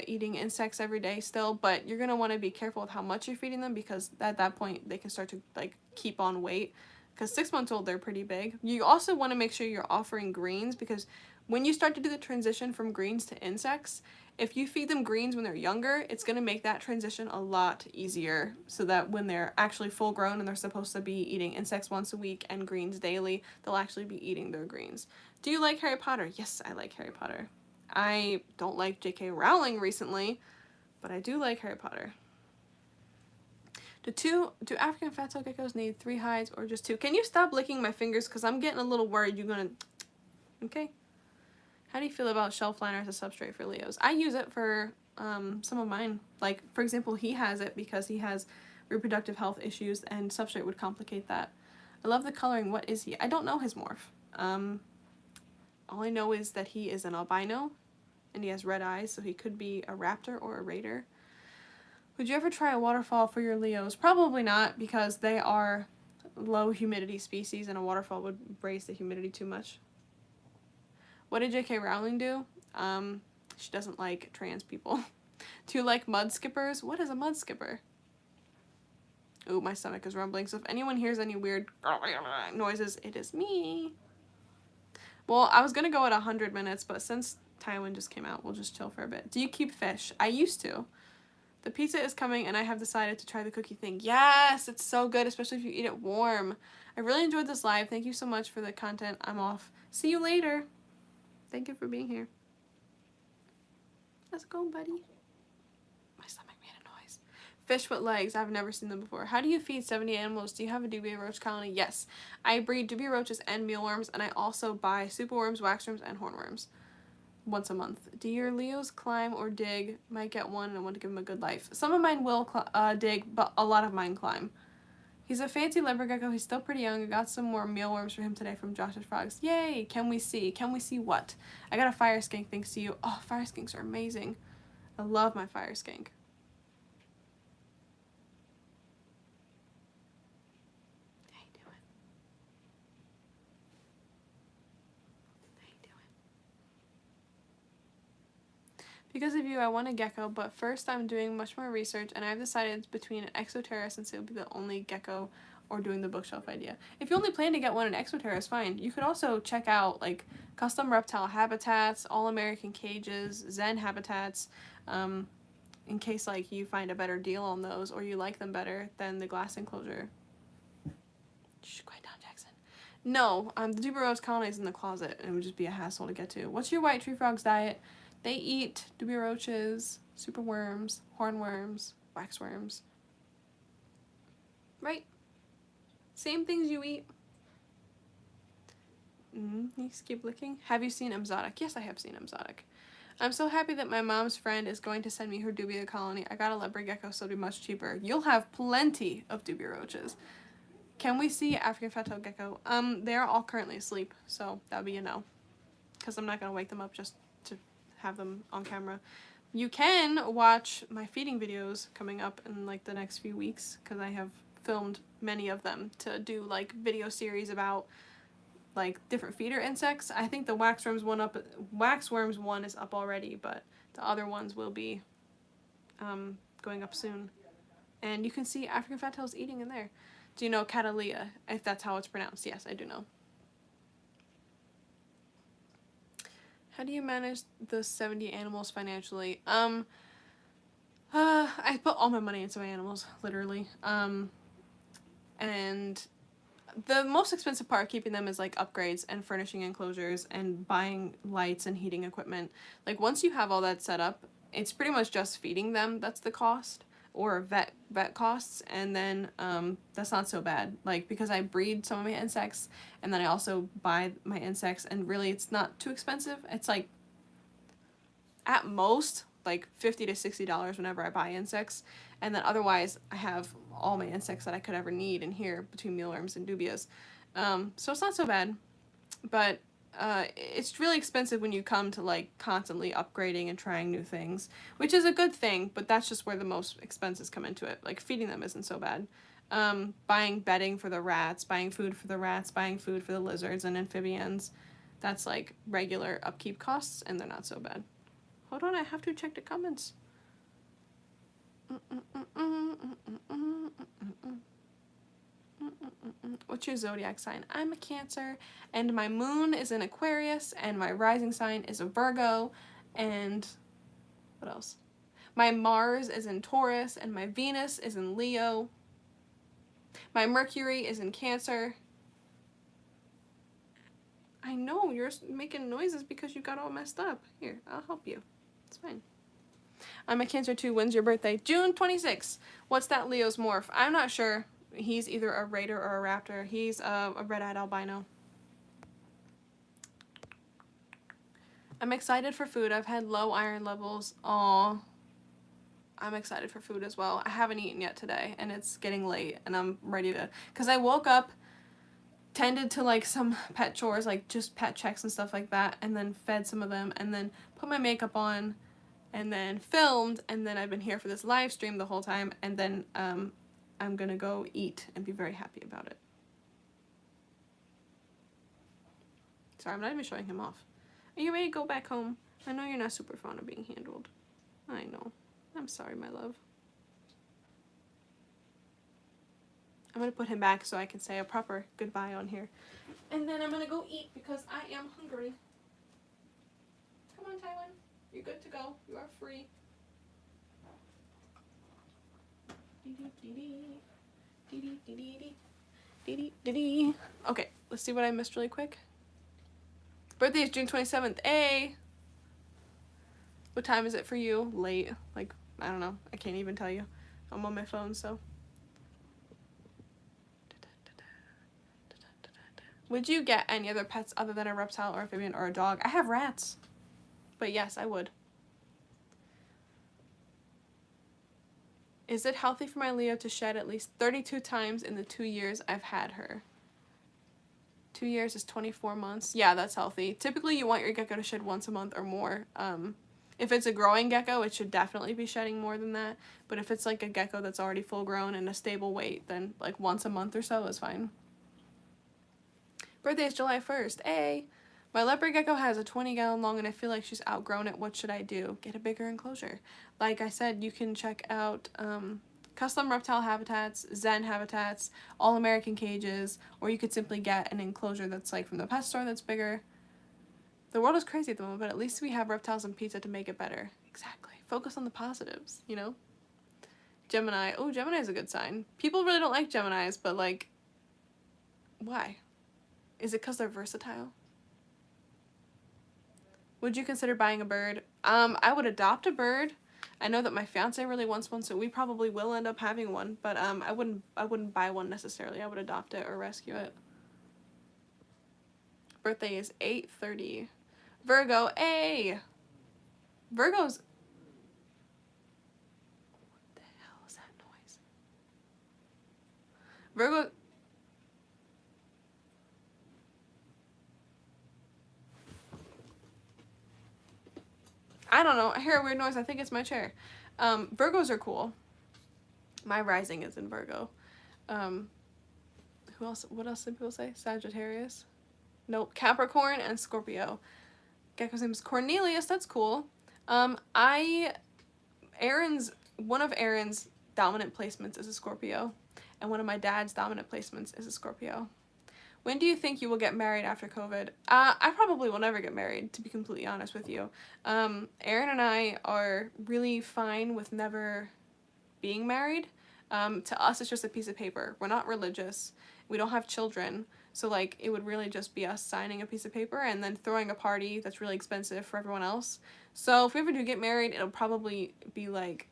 eating insects every day still, but you're gonna want to be careful with how much you're feeding them because at that point they can start to like keep on weight. Because 6 months old, they're pretty big. You also want to make sure you're offering greens because when you start to do the transition from greens to insects, if you feed them greens when they're younger, it's going to make that transition a lot easier so that when they're actually full grown and they're supposed to be eating insects once a week and greens daily, they'll actually be eating their greens. Do you like Harry Potter? Yes, I like Harry Potter. I don't like J.K. Rowling recently, but I do like Harry Potter. Do African fat-tailed geckos need 3 hides or just 2? Can you stop licking my fingers because I'm getting a little worried you're gonna... Okay. How do you feel about shelf liner as a substrate for Leos? I use it for some of mine. Like, for example, he has it because he has reproductive health issues and substrate would complicate that. I love the coloring. What is he? I don't know his morph. All I know is that he is an albino and he has red eyes, so he could be a raptor or a raider. Would you ever try a waterfall for your Leos? Probably not, because they are low humidity species and a waterfall would raise the humidity too much. What did J.K. Rowling do? She doesn't like trans people. Do you like mud skippers? What is a mud skipper? Ooh, my stomach is rumbling. So if anyone hears any weird noises, it is me. Well, I was gonna go at 100 minutes, but since Tywin just came out, we'll just chill for a bit. Do you keep fish? I used to. The pizza is coming, and I have decided to try the cookie thing. Yes, it's so good, especially if you eat it warm. I really enjoyed this live. Thank you so much for the content. I'm off. See you later. Thank you for being here. Let's go, buddy. My stomach made a noise. Fish with legs. I've never seen them before. How do you feed 70 animals? Do you have a dubia roach colony? Yes. I breed dubia roaches and mealworms, and I also buy superworms, waxworms, and hornworms once a month. Do your Leos climb or dig? Might get one and I want to give him a good life. Some of mine will dig, but a lot of mine climb. He's a fancy leopard gecko. He's still pretty young. I got some more mealworms for him today from Josh's Frogs. Yay! Can we see? Can we see what? I got a fire skink thanks to you. Oh, fire skinks are amazing. I love my fire skink. How you doing? How you doing? Because of you, I want a gecko, but first I'm doing much more research, and I've decided between an Exoterra, since it would be the only gecko, or doing the bookshelf idea. If you only plan to get one, an Exoterra is fine. You could also check out like custom reptile habitats, all-American cages, Zen habitats, in case like you find a better deal on those or you like them better than the glass enclosure. Shh, quiet down, Jackson. No, the dubia roach colony is in the closet, and it would just be a hassle to get to. What's your white tree frog's diet? They eat dubia roaches, superworms, hornworms, waxworms. Right? Same things you eat. You just keep looking. Have you seen Exotic? Yes, I have seen Exotic. I'm so happy that my mom's friend is going to send me her dubia colony. I got a leopard gecko, so it'll be much cheaper. You'll have plenty of dubia roaches. Can we see African fat-tailed gecko? They're all currently asleep, so that'll be a no. Because I'm not going to wake them up just to have them on camera. You can watch my feeding videos coming up in like the next few weeks, because I have filmed many of them to do like video series about like different feeder insects. I think the waxworms one is up already, but the other ones will be going up soon. And you can see African fat-tails eating in there. Do you know Catalea, if that's how it's pronounced? Yes, I do know. How do you manage the 70 animals financially? I put all my money into my animals, literally. And the most expensive part of keeping them is like upgrades and furnishing enclosures and buying lights and heating equipment. Like once you have all that set up, it's pretty much just feeding them that's the cost, or vet costs, and then that's not so bad. Like because I breed some of my insects and then I also buy my insects, and really it's not too expensive. It's like at most like $50 to $60 whenever I buy insects, and then otherwise I have all my insects that I could ever need in here between mealworms and dubias. So it's not so bad, but it's really expensive when you come to like constantly upgrading and trying new things, which is a good thing, but that's just where the most expenses come into it. Like feeding them isn't so bad. Buying bedding for the rats, buying food for the rats, buying food for the lizards and amphibians, that's like regular upkeep costs, and they're not so bad. Hold on, I have to check the comments. What's your zodiac sign? I'm a Cancer, and my moon is in Aquarius, and my rising sign is a Virgo, and what else? My Mars is in Taurus, and my Venus is in Leo. My Mercury is in Cancer. I know, you're making noises because you got all messed up. Here, I'll help you. It's fine. I'm a Cancer too. When's your birthday? June 26th. What's that Leo's morph? I'm not sure. He's either a raider or a raptor. He's a red-eyed albino. I'm excited for food. I've had low iron levels. Aw. I'm excited for food as well. I haven't eaten yet today, and it's getting late, and I'm ready to... Because I woke up, tended to like some pet chores, like just pet checks and stuff like that, and then fed some of them, and then put my makeup on, and then filmed, and then I've been here for this live stream the whole time, and then I'm gonna go eat and be very happy about it. Sorry, I'm not even showing him off. Are you ready to go back home? I know you're not super fond of being handled. I know. I'm sorry, my love. I'm gonna put him back so I can say a proper goodbye on here. And then I'm gonna go eat because I am hungry. Come on, Tywin. You're good to go. You are free. Okay, let's see what I missed really quick. Birthday is June 27th. A. What time is it for you? Late. Like, I don't know. I can't even tell you. I'm on my phone, so. Would you get any other pets other than a reptile or amphibian or a dog? I have rats. But yes, I would. Is it healthy for my Leo to shed at least 32 times in the 2 years I've had her? 2 years is 24 months. Yeah, that's healthy. Typically, you want your gecko to shed once a month or more. If it's a growing gecko, it should definitely be shedding more than that. But if it's like a gecko that's already full grown and a stable weight, then like once a month or so is fine. Birthday is July 1st. A. My leopard gecko has a 20-gallon long and I feel like she's outgrown it. What should I do? Get a bigger enclosure. Like I said, you can check out Custom Reptile Habitats, Zen Habitats, All American Cages, or you could simply get an enclosure that's like from the pet store that's bigger. The world is crazy at the moment, but at least we have reptiles and pizza to make it better. Exactly. Focus on the positives, you know? Gemini. Oh, Gemini is a good sign. People really don't like Geminis, but like, why? Is it because they're versatile? Would you consider buying a bird? I would adopt a bird. I know that my fiance really wants one, so we probably will end up having one, but I wouldn't buy one necessarily. I would adopt it or rescue it. Birthday is 8/30. Virgo, A. Virgo's. What the hell is that noise? Virgo. I don't know. I hear a weird noise. I think it's my chair. Virgos are cool. My rising is in Virgo. Who else? What else did people say? Sagittarius? Nope. Capricorn and Scorpio. Gecko's name is Cornelius. That's cool. One of Aaron's dominant placements is a Scorpio. And one of my dad's dominant placements is a Scorpio. When do you think you will get married after COVID? I probably will never get married, to be completely honest with you. Aaron and I are really fine with never being married. To us, it's just a piece of paper. We're not religious. We don't have children. So, like, it would really just be us signing a piece of paper and then throwing a party that's really expensive for everyone else. So, if we ever do get married, it'll probably be, like,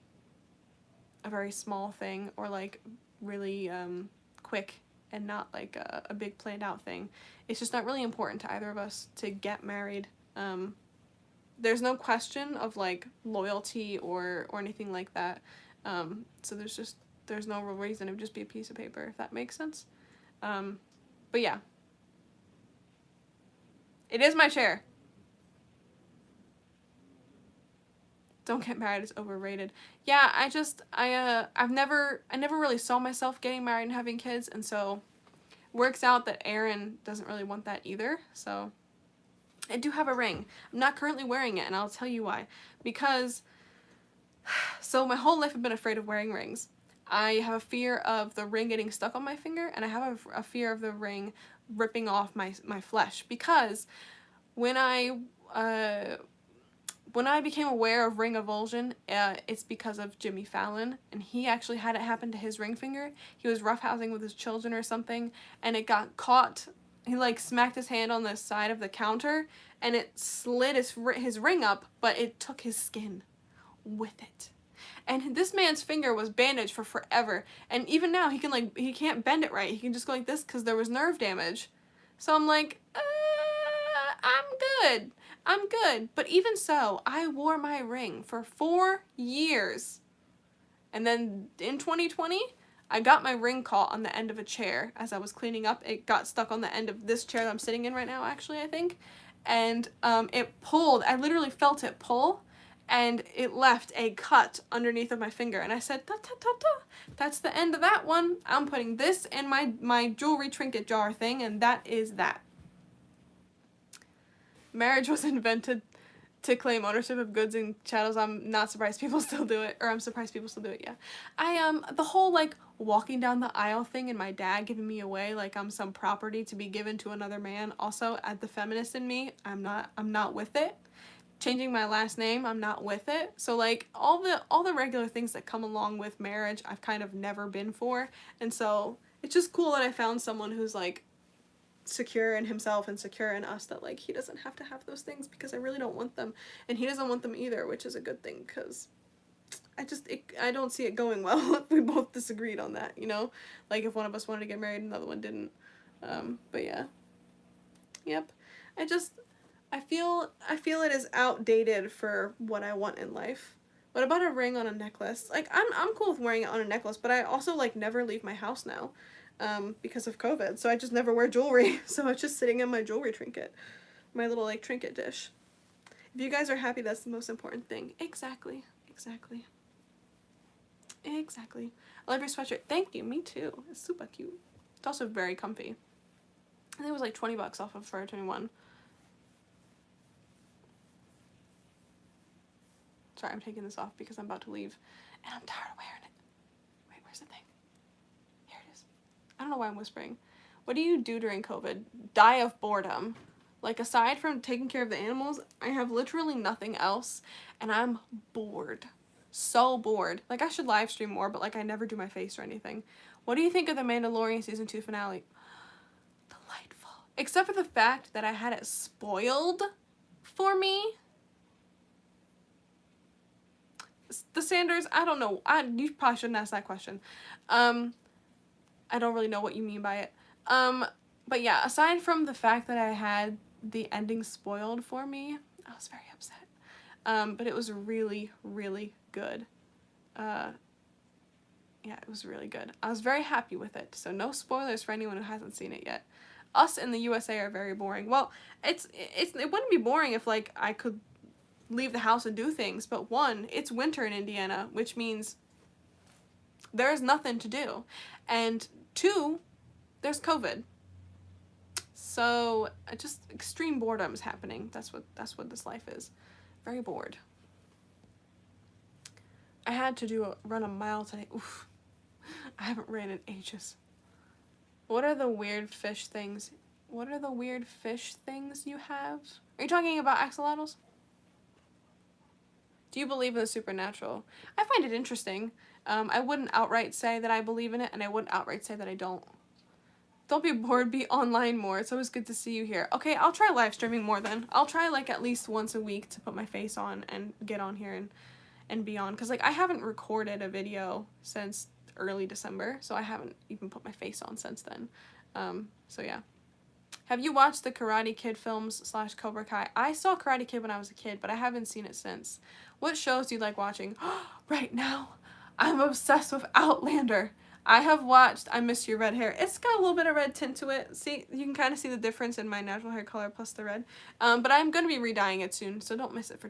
a very small thing or, like, really quick and not like a big planned out thing. It's just not really important to either of us to get married. There's no question of like loyalty or anything like that. So there's no real reason. It would just be a piece of paper, if that makes sense. But yeah. It is my chair. Don't get married, it's overrated. Yeah, I never really saw myself getting married and having kids, and so works out that Aaron doesn't really want that either. So I do have a ring. I'm not currently wearing it, and I'll tell you why. Because so my whole life I've been afraid of wearing rings. I have a fear of the ring getting stuck on my finger, and I have a fear of the ring ripping off my flesh, because when I became aware of ring avulsion, it's because of Jimmy Fallon, and he actually had it happen to his ring finger. He was roughhousing with his children or something, and it got caught. He like smacked his hand on the side of the counter, and it slid his ring up, but it took his skin with it. And this man's finger was bandaged for forever, and even now he can't bend it right. He can just go like this because there was nerve damage. So I'm like, I'm good. But even so, I wore my ring for 4 years. And then in 2020, I got my ring caught on the end of a chair as I was cleaning up. It got stuck on the end of this chair that I'm sitting in right now, actually, I think. And it pulled. I literally felt it pull, and it left a cut underneath of my finger. And I said, that's the end of that one. I'm putting this in my jewelry trinket jar thing, and that is that. Marriage was invented to claim ownership of goods and chattels. I'm not surprised people still do it, or I'm surprised people still do it, yeah. The whole, like, walking down the aisle thing and my dad giving me away like I'm some property to be given to another man. Also, at the feminist in me, I'm not with it. Changing my last name, I'm not with it. So like all the regular things that come along with marriage, I've kind of never been for. And so it's just cool that I found someone who's like secure in himself and secure in us, that like he doesn't have to have those things, because I really don't want them and he doesn't want them either, which is a good thing, because I don't see it going well if we both disagreed on that, you know? Like, if one of us wanted to get married and the other one didn't. But yeah. Yep. I feel it is outdated for what I want in life. What about a ring on a necklace? Like, I'm cool with wearing it on a necklace, but I also, like, never leave my house now, because of COVID. So I just never wear jewelry. So it's just sitting in my jewelry trinket. My little, like, trinket dish. If you guys are happy, that's the most important thing. Exactly. Exactly. Exactly. I love your sweatshirt. Thank you. Me too. It's super cute. It's also very comfy. I think it was like $20 off of Forever 21. Sorry, I'm taking this off because I'm about to leave. And I'm tired of wearing it. Wait, where's the thing? Here it is. I don't know why I'm whispering. What do you do during COVID? Die of boredom. Like, aside from taking care of the animals, I have literally nothing else. And I'm bored. So bored. Like, I should live stream more, but like I never do my face or anything. What do you think of the Mandalorian season 2 finale? Delightful. Except for the fact that I had it spoiled for me. The Sanders, I don't know. You probably shouldn't ask that question. I don't really know what you mean by it. But yeah, aside from the fact that I had the ending spoiled for me, I was very upset. But it was really, really good. Yeah, it was really good. I was very happy with it. So no spoilers for anyone who hasn't seen it yet. Us in the USA are very boring. Well, it wouldn't be boring if like I could leave the house and do things, but one, it's winter in Indiana, which means there's nothing to do. And two, there's COVID. So just extreme boredom is happening. That's what this life is. Very bored. I had to run a mile today. Oof. I haven't ran in ages. What are the weird fish things? What are the weird fish things you have? Are you talking about axolotls? Do you believe in the supernatural? I find it interesting. I wouldn't outright say that I believe in it, and I wouldn't outright say that I don't. Don't be bored, be online more. It's always good to see you here. Okay, I'll try live streaming more then. I'll try like at least once a week to put my face on and get on here and be on. Because like I haven't recorded a video since early December, so I haven't even put my face on since then. So yeah. Have you watched the Karate Kid films / Cobra Kai? I saw Karate Kid when I was a kid, but I haven't seen it since. What shows do you like watching? Right now, I'm obsessed with Outlander. I have watched I Miss Your Red Hair. It's got a little bit of red tint to it. See, you can kind of see the difference in my natural hair color plus the red. But I'm going to be re-dyeing it soon, so don't miss it for